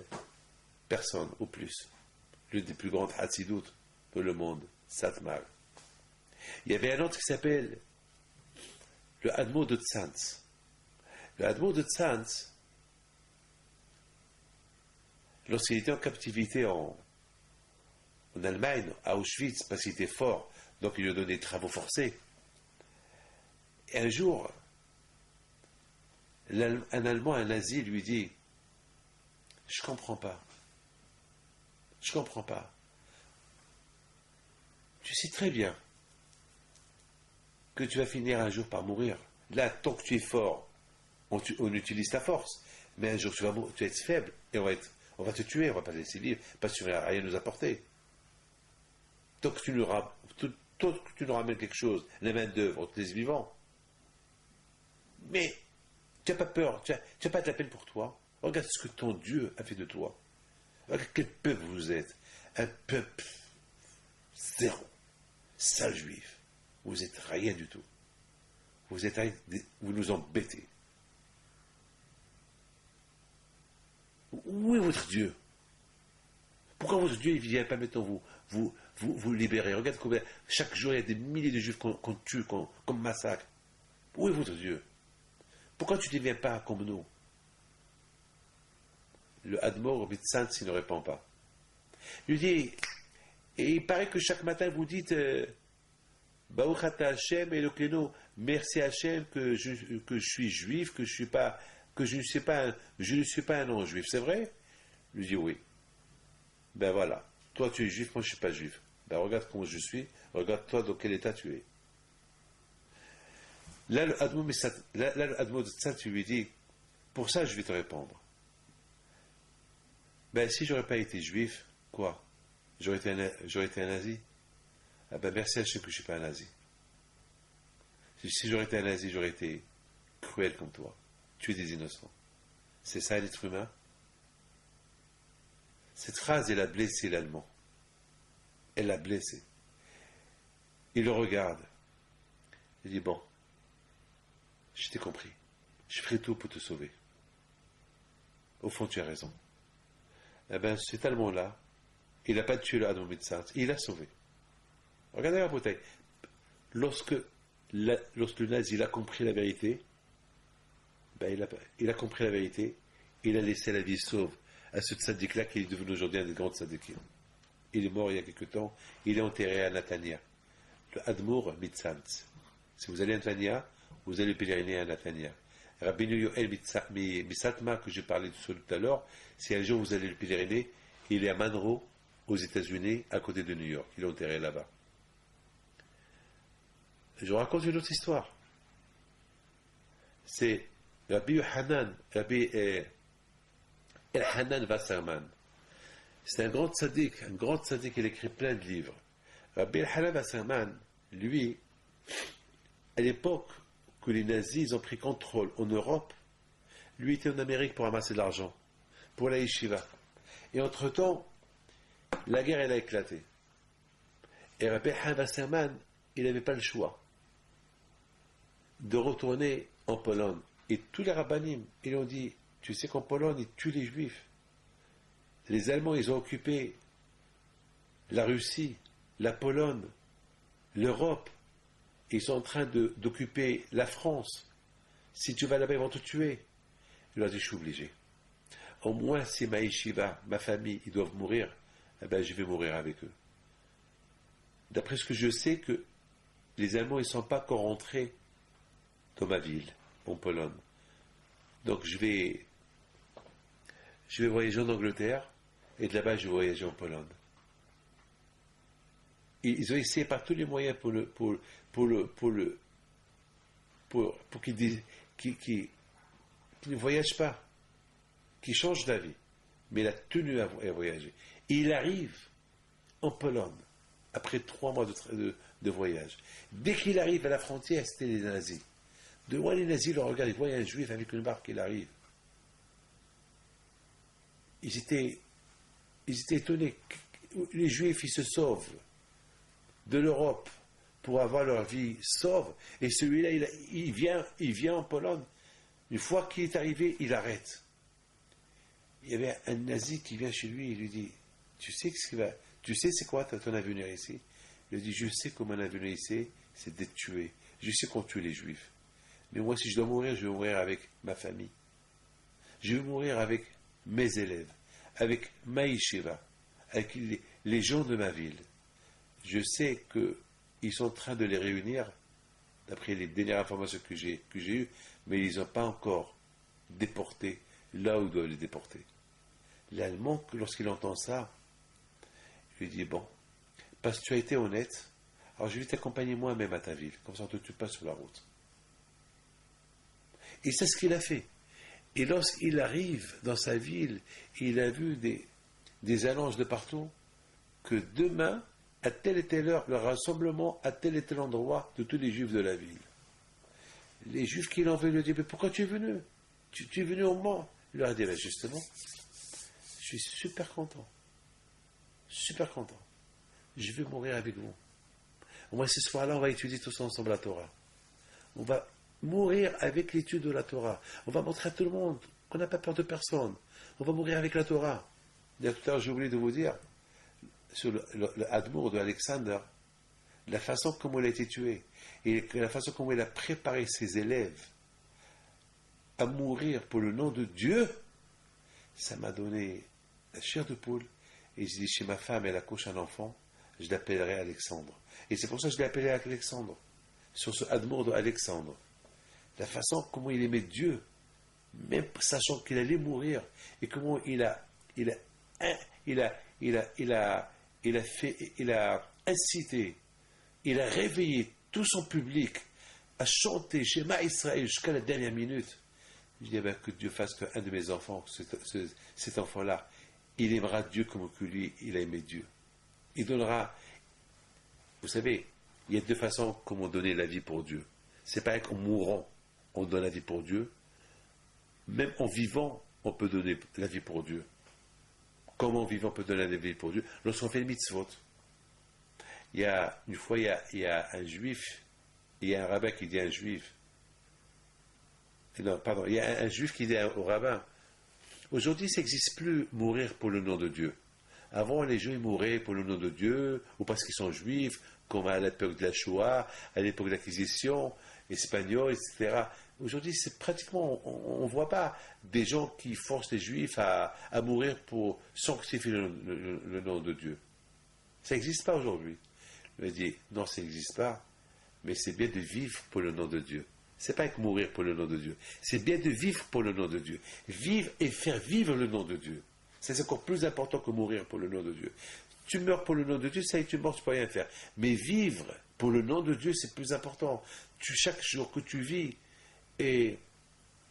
personnes ou plus. L'une des plus grandes Hassidoutes de le monde, Satmar. Il y avait un autre qui s'appelle le Admo de Tzantz. Le Admo de Tzantz, lorsqu'il était en captivité en Allemagne, à Auschwitz, parce qu'il était fort, donc il lui a donné des travaux forcés. Et un jour, un Allemand, un nazi, lui dit: je comprends pas. Je comprends pas. Tu sais très bien que tu vas finir un jour par mourir. Là, tant que tu es fort, on utilise ta force. Mais un jour, tu vas être faible et on va te tuer, on va pas te laisser vivre, parce que tu ne vas rien nous apporter. Tant que tu nous ramènes quelque chose, les mains d'œuvre, on te laisse vivant. Mais tu n'as pas peur, tu n'as pas de la peine pour toi. Regarde ce que ton Dieu a fait de toi. Regarde quel peuple vous êtes. Un peuple zéro. Sale juif. Vous êtes rien du tout. Vous nous embêtez. Où est votre Dieu? Pourquoi votre Dieu ne vient pas maintenant vous libérer? Regarde combien, chaque jour il y a des milliers de juifs qu'on tue, qu'on massacre. Où est votre Dieu? Pourquoi tu ne deviens pas comme nous? Le Admor Mitzantz, il ne répond pas. Il lui dit, et il paraît que chaque matin vous dites Baruch ata Hashem Elokeinu, merci Hashem que je suis juif, que je ne suis pas un non-juif, c'est vrai? Il lui dit oui. Ben voilà, toi tu es juif, moi je ne suis pas juif. Ben regarde comment je suis, regarde toi dans quel état tu es. Là le Admor de Tzantz lui dit, pour ça je vais te répondre. Ben si j'aurais pas été juif, quoi? J'aurais été un nazi? Ah ben merci Hashem que je ne suis pas un nazi. Si j'aurais été un nazi, j'aurais été cruel comme toi. Tuer des innocents. C'est ça l'être humain? Cette phrase, elle a blessé l'Allemand. Elle l'a blessé. Il le regarde. Il dit, bon, je t'ai compris. Je ferai tout pour te sauver. Au fond, tu as raison. Eh bien, cet Allemand-là, il n'a pas tué le Admor Mitzantz, il l'a sauvé. Regardez la bouteille. Lorsque le nazi a compris la vérité, ben il a compris la vérité, il a laissé la vie sauve à ce tzaddik-là qui est devenu aujourd'hui un des grands tzaddikim. Il est mort il y a quelque temps, il est enterré à Natania, le Admor Mitzantz. Si vous allez à Natania, vous allez pèleriner à Natania. Rabbeinu Yoel Misatma, que j'ai parlé de tout à l'heure, si un jour vous allez le pèleriner, il est à Monroe, aux États-Unis, à côté de New York. Il est enterré là-bas. Je vous raconte une autre histoire. C'est Rabbi El-Hanan Wasserman. C'est un grand tzaddik, il a écrit plein de livres. Rabbi El-Hanan Wasserman, lui, à l'époque que les nazis ont pris contrôle en Europe, lui était en Amérique pour amasser de l'argent, pour la yeshiva. Et entre-temps, la guerre, elle a éclaté. Et Rabbi El-Hanan Wasserman, il n'avait pas le choix de retourner en Pologne. Et tous les rabbinim, ils ont dit, tu sais qu'en Pologne, ils tuent les juifs. Les Allemands, ils ont occupé la Russie, la Pologne, l'Europe. Ils sont en train d'occuper la France. Si tu vas là-bas, ils vont te tuer. Il leur a dit, je suis obligé. Au moins, si ma yeshiva, ma famille, ils doivent mourir, eh ben, je vais mourir avec eux. D'après ce que je sais, que les Allemands, ils ne sont pas encore rentrés dans ma ville, en Pologne. Donc je vais voyager en Angleterre, et de là-bas je vais voyager en Pologne. Ils ont essayé par tous les moyens pour qu'il ne voyage pas, qu'il change d'avis. Mais il a tenu à voyager. Et il arrive en Pologne, après 3 mois de voyage. Dès qu'il arrive à la frontière, c'était les nazis. De loin, les nazis le regardent, ils voient un juif avec une barque, il arrive. Ils étaient étonnés. Les juifs, ils se sauvent de l'Europe pour avoir leur vie sauve. Et celui-là, il vient en Pologne. Une fois qu'il est arrivé, il arrête. Il y avait un nazi qui vient chez lui et lui dit, tu sais c'est quoi ton avenir ici? Il a dit, je sais comment la venue ici, c'est d'être tué. Je sais qu'on tue les juifs. Mais moi, si je dois mourir, je vais mourir avec ma famille. Je vais mourir avec mes élèves, avec ma yeshiva, avec les gens de ma ville. Je sais qu'ils sont en train de les réunir, d'après les dernières informations que j'ai eues, mais ils n'ont pas encore déporté là où ils doivent les déporter. L'Allemand, lorsqu'il entend ça, il lui dit, bon, parce que tu as été honnête, alors je vais t'accompagner moi-même à ta ville, comme ça on ne te tue pas sur la route. Et c'est ce qu'il a fait. Et lorsqu'il arrive dans sa ville, il a vu des annonces de partout, que demain, à telle et telle heure, le rassemblement à tel et tel endroit de tous les juifs de la ville. Les juifs qui l'ont vu lui disent, mais pourquoi tu es venu? Tu es venu au Mans? Il leur a dit, ben justement, je suis super content. Super content. Je vais mourir avec vous. Au moins ce soir-là, on va étudier tous ensemble la Torah. On va mourir avec l'étude de la Torah. On va montrer à tout le monde qu'on n'a pas peur de personne. On va mourir avec la Torah. D'ailleurs, tout à l'heure, j'ai oublié de vous dire, sur le Admour de Alexander, la façon comme il a été tué, et la façon comme il a préparé ses élèves à mourir pour le nom de Dieu, ça m'a donné la chair de poule. Et j'ai dit, chez ma femme, elle accouche un enfant, je l'appellerai Alexandre. Et c'est pour ça que je l'ai appelé Alexandre, sur ce Admour de Alexandre. La façon comment il aimait Dieu, même sachant qu'il allait mourir, et comment il a incité, il a réveillé tout son public à chanter Shema Israël jusqu'à la dernière minute. Je dis, que Dieu fasse qu'un de mes enfants, cet enfant-là, il aimera Dieu comme que lui, il a aimé Dieu. Il donnera, vous savez, il y a deux façons comment donner la vie pour Dieu. C'est pas qu'en mourant, on donne la vie pour Dieu. Même en vivant, on peut donner la vie pour Dieu. Comment en vivant, on peut donner la vie pour Dieu? Lorsqu'on fait le mitzvot. Une fois, il y a un juif, il y a un rabbin qui dit à un juif, non, pardon, il y a un juif qui dit au rabbin, aujourd'hui, ça n'existe plus mourir pour le nom de Dieu. Avant, les gens mouraient pour le nom de Dieu, ou parce qu'ils sont juifs, comme à l'époque de la Shoah, à l'époque de l'Inquisition espagnole, etc. Aujourd'hui, c'est pratiquement, on ne voit pas des gens qui forcent les juifs à mourir pour sanctifier le nom de Dieu. Ça n'existe pas aujourd'hui. Il dit, non, ça n'existe pas, mais c'est bien de vivre pour le nom de Dieu. C'est pas que mourir pour le nom de Dieu. C'est bien de vivre pour le nom de Dieu. Vivre et faire vivre le nom de Dieu. Ça, c'est encore plus important que mourir pour le nom de Dieu. Tu meurs pour le nom de Dieu, ça y est, tu meurs, tu peux rien faire. Mais vivre pour le nom de Dieu, c'est plus important. Chaque jour que tu vis, et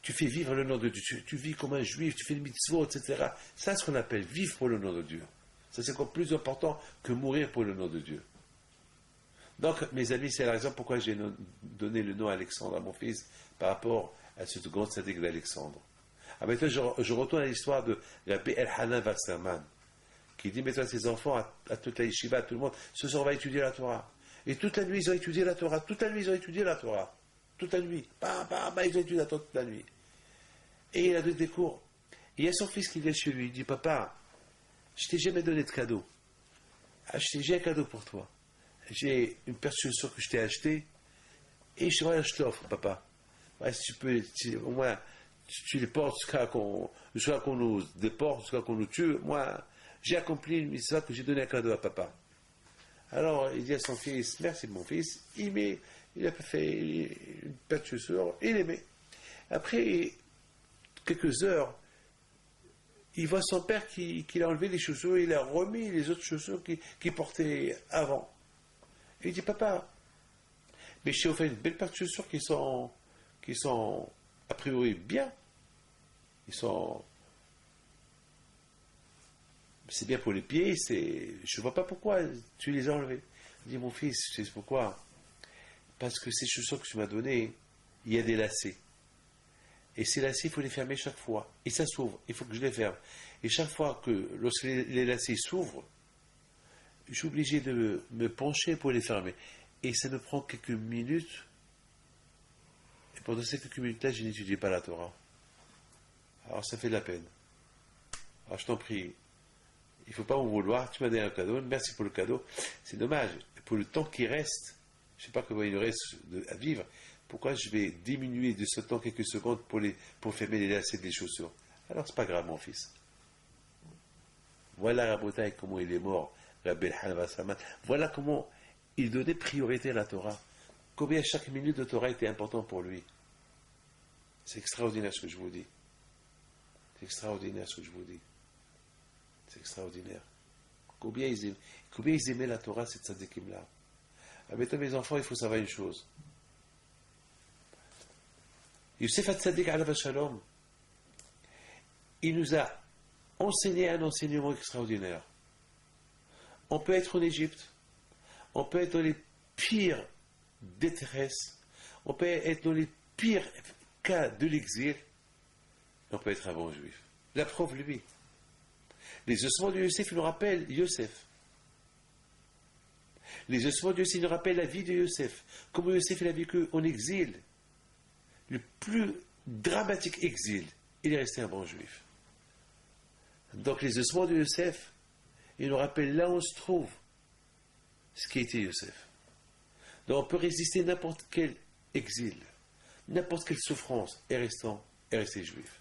tu fais vivre le nom de Dieu. Tu vis comme un juif, tu fais le mitzvot, etc. Ça, c'est ce qu'on appelle vivre pour le nom de Dieu. Ça, c'est encore plus important que mourir pour le nom de Dieu. Donc, mes amis, c'est la raison pourquoi j'ai donné le nom Alexandre à mon fils par rapport à cette grande sadique d'Alexandre. Ah, maintenant, je retourne à l'histoire de Rabbi Elhanan Wasserman, qui dit maintenant à ses enfants, à toute la yeshiva, à tout le monde, ce soir on va étudier la Torah. Et toute la nuit, ils ont étudié la Torah. Toute la nuit, ils ont étudié la Torah. Toute la nuit. Ils ont étudié la Torah toute la nuit. Et il a donné des cours. Et il y a son fils qui vient chez lui, il dit, papa, je t'ai jamais donné de cadeau. J'ai un cadeau pour toi. J'ai une paire de chaussures que je t'ai achetée et je te l'offre, papa. Ouais, si tu peux, au moins, tu les portes jusqu'à qu'on nous déporte, jusqu'à qu'on nous tue. Moi, j'ai accompli une mission que j'ai donné un cadeau à papa. Alors, il dit à son fils, merci mon fils, il a fait une paire de chaussures, il les met. Après quelques heures, il voit son père qui a enlevé les chaussures, il a remis les autres chaussures qu'il portait avant. Et il dit, papa, mais je t'ai offert une belle paire de chaussures qui sont a priori bien. C'est bien pour les pieds, je ne vois pas pourquoi tu les as enlevés. Il dit, mon fils, tu sais pourquoi? Parce que ces chaussures que tu m'as données, il y a des lacets. Et ces lacets, il faut les fermer chaque fois. Et ça s'ouvre, il faut que je les ferme. Et chaque fois lorsque les lacets s'ouvrent, je suis obligé de me pencher pour les fermer. Et ça me prend quelques minutes. Et pendant ces quelques minutes-là, je n'étudie pas la Torah. Alors ça fait de la peine. Alors je t'en prie, il ne faut pas m'en vouloir. Tu m'as donné un cadeau, merci pour le cadeau. C'est dommage. pour le temps qui reste, je ne sais pas comment il reste à vivre, pourquoi je vais diminuer de ce temps quelques secondes pour fermer les lacets des chaussures? Alors c'est pas grave, mon fils. Voilà Rabotai comment il est mort, Rabbi El-Hanav Saman. Voilà comment il donnait priorité à la Torah. Combien chaque minute de Torah était important pour lui. C'est extraordinaire ce que je vous dis. C'est extraordinaire ce que je vous dis. C'est extraordinaire. Combien ils aimaient la Torah, cette tzadikim-là. Ah, maintenant, mes enfants, il faut savoir une chose. Yosef HaTzadik alav Shalom, il nous a enseigné un enseignement extraordinaire. On peut être en Égypte, on peut être dans les pires détresses, on peut être dans les pires cas de l'exil, on peut être un bon juif. La preuve, lui. Les ossements de Yosef, ils nous rappellent Yosef. Les ossements de Yosef, ils nous rappellent la vie de Yosef. Comment Yosef, il a vécu en exil. Le plus dramatique exil. Il est resté un bon juif. Donc les ossements de Yosef, ils nous rappellent là où on se trouve, ce qui était Yosef. Donc on peut résister à n'importe quel exil, n'importe quelle souffrance, et rester juif.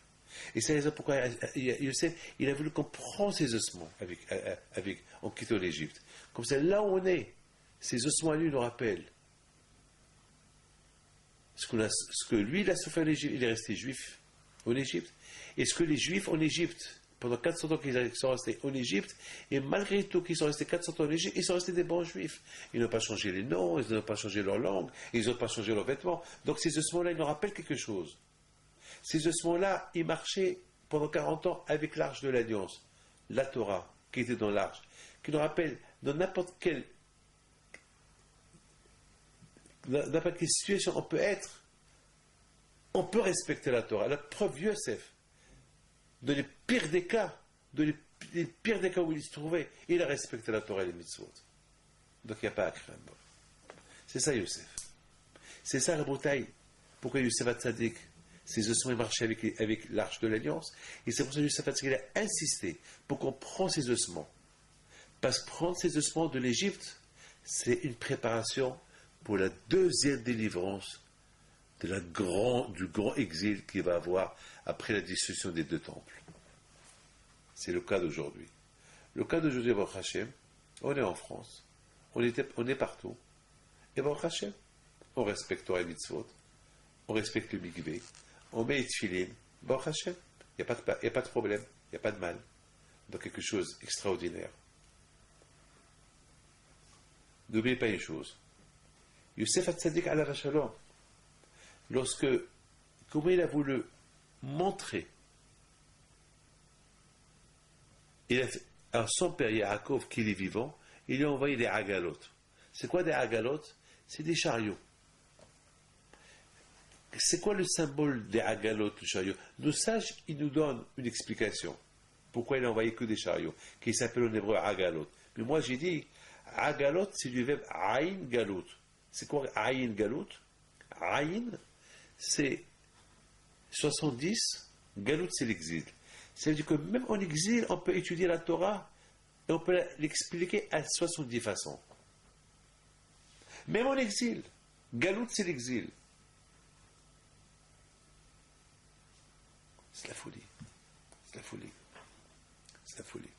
Et c'est la raison pourquoi Yosef, il a voulu qu'on prenne ses ossements en quittant l'Égypte. Comme ça, là où on est, ces ossements à lui nous rappellent ce que lui, il a souffert en Égypte. Il est resté juif en Égypte. Et ce que les juifs en Égypte, pendant 400 ans qu'ils sont restés en Égypte, et malgré tout qu'ils sont restés 400 ans en Égypte, ils sont restés des bons juifs. Ils n'ont pas changé les noms, ils n'ont pas changé leur langue, ils n'ont pas changé leurs vêtements. Donc ces ossements-là, ils nous rappellent quelque chose. Ces ossements-là, ils marchaient pendant 40 ans avec l'arche de l'Alliance, la Torah, qui était dans l'arche, qui nous rappelle, dans n'importe quelle situation on peut respecter la Torah. La preuve, Yosef, dans les pires des cas, où il se trouvait, il a respecté la Torah et les mitzvot. Donc il n'y a pas à craindre. C'est ça, Yosef. C'est ça, Rabotai. Pourquoi Yosef HaTzadik, ses ossements marchaient avec l'arche de l'Alliance. Et c'est pour ça que Yosef HaTzadik a insisté pour qu'on prenne ses ossements. Parce que prendre ces ossements de l'Égypte, c'est une préparation pour la deuxième délivrance du grand exil qu'il va avoir après la destruction des deux temples. C'est le cas d'aujourd'hui. Le cas d'aujourd'hui, Baruch Hashem, on est en France, on est partout. Et Baruch Hashem, on respecte Torah et Mitzvot, on respecte le mikvé, on met les tefilin, Baruch Hashem, il n'y a pas de problème, il n'y a pas de mal. Donc quelque chose d'extraordinaire. N'oubliez pas une chose. Yosef HaTzadik alav Shalom, comment il a voulu montrer, il a fait, à son père Yaakov, qui est vivant, il lui a envoyé des agalot. C'est quoi des agalot? C'est des chariots. C'est quoi le symbole des agalot, le chariot? Nos sages, ils nous donnent une explication. Pourquoi il a envoyé que des chariots, qui s'appellent en hébreu agalot. Mais moi j'ai dit, agalot, c'est du verbe aïn galot. C'est quoi aïn galot? Aïn, c'est 70, galout c'est l'exil. Ça veut dire que même en exil, on peut étudier la Torah et on peut l'expliquer à 70 façons. Même en exil, galout c'est l'exil. C'est la folie. C'est la folie. C'est la folie.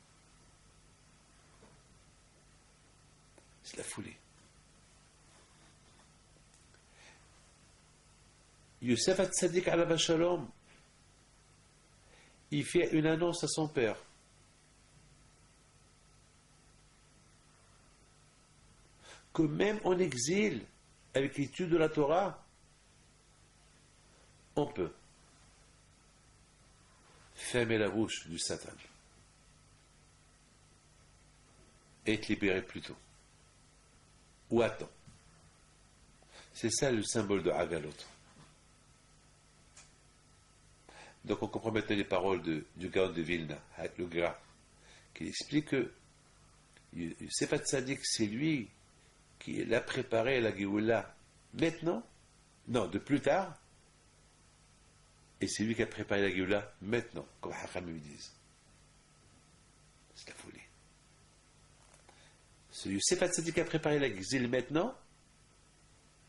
C'est la folie. Yosef HaTzadik alav Shalom, il fait une annonce à son père. Que même en exil, avec l'étude de la Torah, on peut fermer la bouche du Satan et être libéré plus tôt. Ou à temps. C'est ça le symbole de Agalot. Donc on comprend maintenant les paroles du Gaon de Vilna, le Gra, qui explique que Yosef HaTzadik, c'est lui qui l'a préparé à la Géoula maintenant, non, de plus tard, et c'est lui qui a préparé la Géoula maintenant, comme Hachamim disent. C'est la folie. Ce Youssef Hatzadik a préparé l'exil maintenant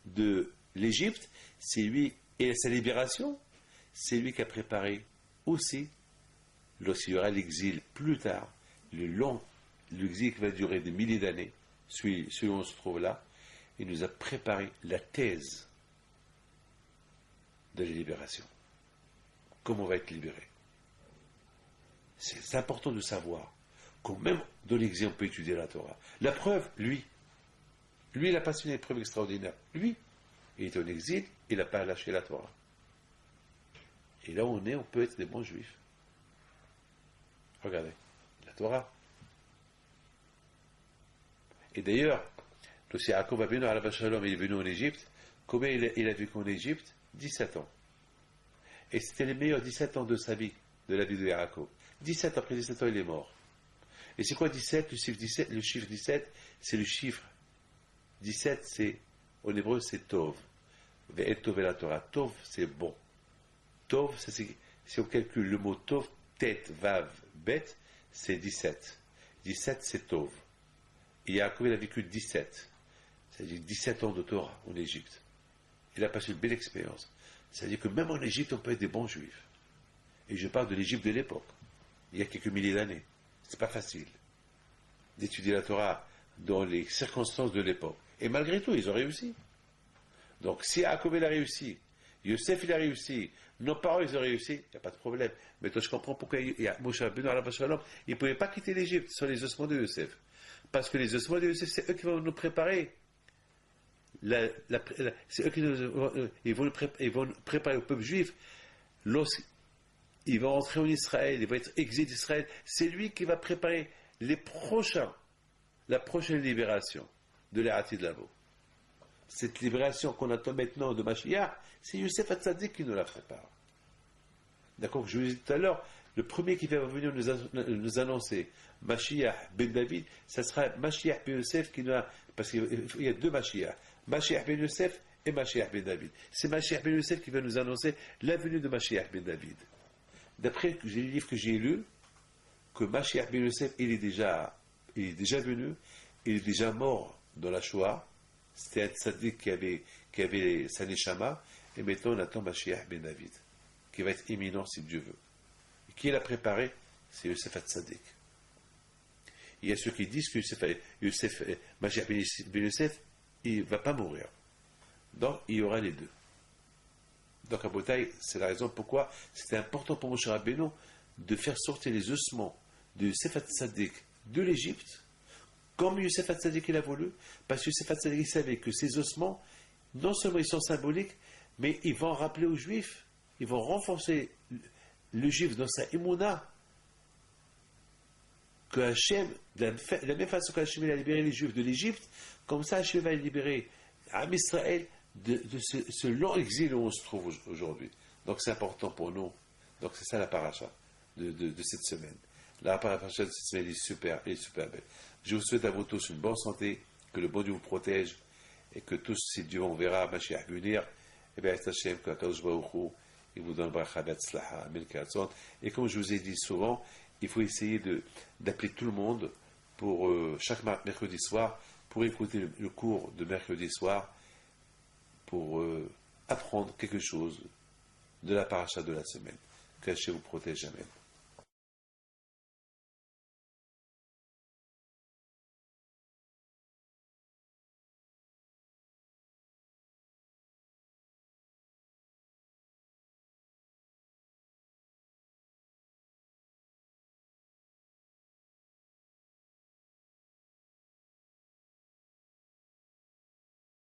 de l'Égypte, c'est lui, et sa libération, c'est lui qui a préparé aussi, lorsqu'il y aura l'exil plus tard, l'exil qui va durer des milliers d'années, celui où on se trouve là, il nous a préparé la thèse de la libération. Comment on va être libéré. C'est important de savoir que même dans l'exil, on peut étudier la Torah. La preuve, lui, il a pas signé une preuve extraordinaire. Lui, il est en exil, il n'a pas lâché la Torah. Et là où on est, on peut être des bons juifs. Regardez, la Torah. Et d'ailleurs, lorsque Yaakov Avinu alav shalom, il est venu en Égypte, combien il a vécu en Égypte 17 ans. Et c'était les meilleurs 17 ans de sa vie, de la vie de Yaakov. 17 après 17 ans, il est mort. Et c'est quoi 17? Le chiffre 17, c'est le chiffre 17, c'est, en hébreu, c'est Tov. Ve'et Tov et la Torah. Tov, c'est bon. Tov, si on calcule le mot Tov, tête, vav, bet, c'est 17. 17, c'est Tov. Et Yaakov, il a vécu 17. C'est-à-dire 17 ans de Torah en Égypte. Il a passé une belle expérience. C'est-à-dire que même en Égypte, on peut être des bons juifs. Et je parle de l'Égypte de l'époque, il y a quelques milliers d'années. C'est pas facile d'étudier la Torah dans les circonstances de l'époque. Et malgré tout, ils ont réussi. Donc, si Yaakov il a réussi, Yosef il a réussi, nos parents ils ont réussi, il n'y a pas de problème. Mais toi, je comprends pourquoi Moshe Rabbeinu alav shalom, il ne pouvait pas quitter l'Égypte sur les ossements de Yosef. Parce que les ossements de Yosef, c'est eux qui vont nous préparer. C'est eux qui ils vont préparer le peuple juif. Lorsqu'ils vont entrer en Israël, ils vont être exilés d'Israël, c'est lui qui va préparer la prochaine libération de l'Arati de Lavo. Cette libération qu'on attend maintenant de Mashiach, c'est Youssef Hatzadik qui nous la prépare. D'accord? Je vous ai dit tout à l'heure, le premier qui va venir nous annoncer Mashiach ben David, ça sera Mashiach ben Yosef qui nous a, parce qu'il y a deux Mashiach, Mashiach ben Yosef et Mashiach ben David. C'est Mashiach ben Yosef qui va nous annoncer la venue de Mashiach ben David. D'après les livres que j'ai lus, que Mashiach ben Yosef, il est déjà venu, il est déjà mort dans la Shoah. C'était un tzaddik qui avait sa neshama, et maintenant on attend Mashiach ben David, qui va être imminent si Dieu veut. Et qui l'a préparé? C'est Yosef Hatzadik. Il y a ceux qui disent que Mashiach ben Yosef, il ne va pas mourir. Donc il y aura les deux. Donc à Botaï, c'est la raison pourquoi c'était important pour Moshe Rabbeinu de faire sortir les ossements de Yosef Hatzadik de l'Égypte, comme Youssef Hatzadik il a voulu, parce que Youssef Hatzadik il savait que ces ossements, non seulement ils sont symboliques, mais ils vont rappeler aux Juifs, ils vont renforcer le Juif dans sa émouna, que Hachem, de la même façon qu'Hachem a libéré les Juifs de l'Égypte, comme ça Hachem va libérer Am Israël de ce long exil où on se trouve aujourd'hui. Donc c'est important pour nous. Donc c'est ça la paracha de cette semaine. La paracha de cette semaine est super belle. Je vous souhaite à vous tous une bonne santé, que le bon Dieu vous protège, et que tous, si Dieu on verra Mashiach venir, et bien Hachem, que Akadosh Baruch Hu, il vous donne bracha betzlaha, amen keratzon. Et comme je vous ai dit souvent, il faut essayer d'appeler tout le monde pour chaque mercredi soir, pour écouter le cours de mercredi soir, pour apprendre quelque chose de la paracha de la semaine. Que Hachem vous protège, amen.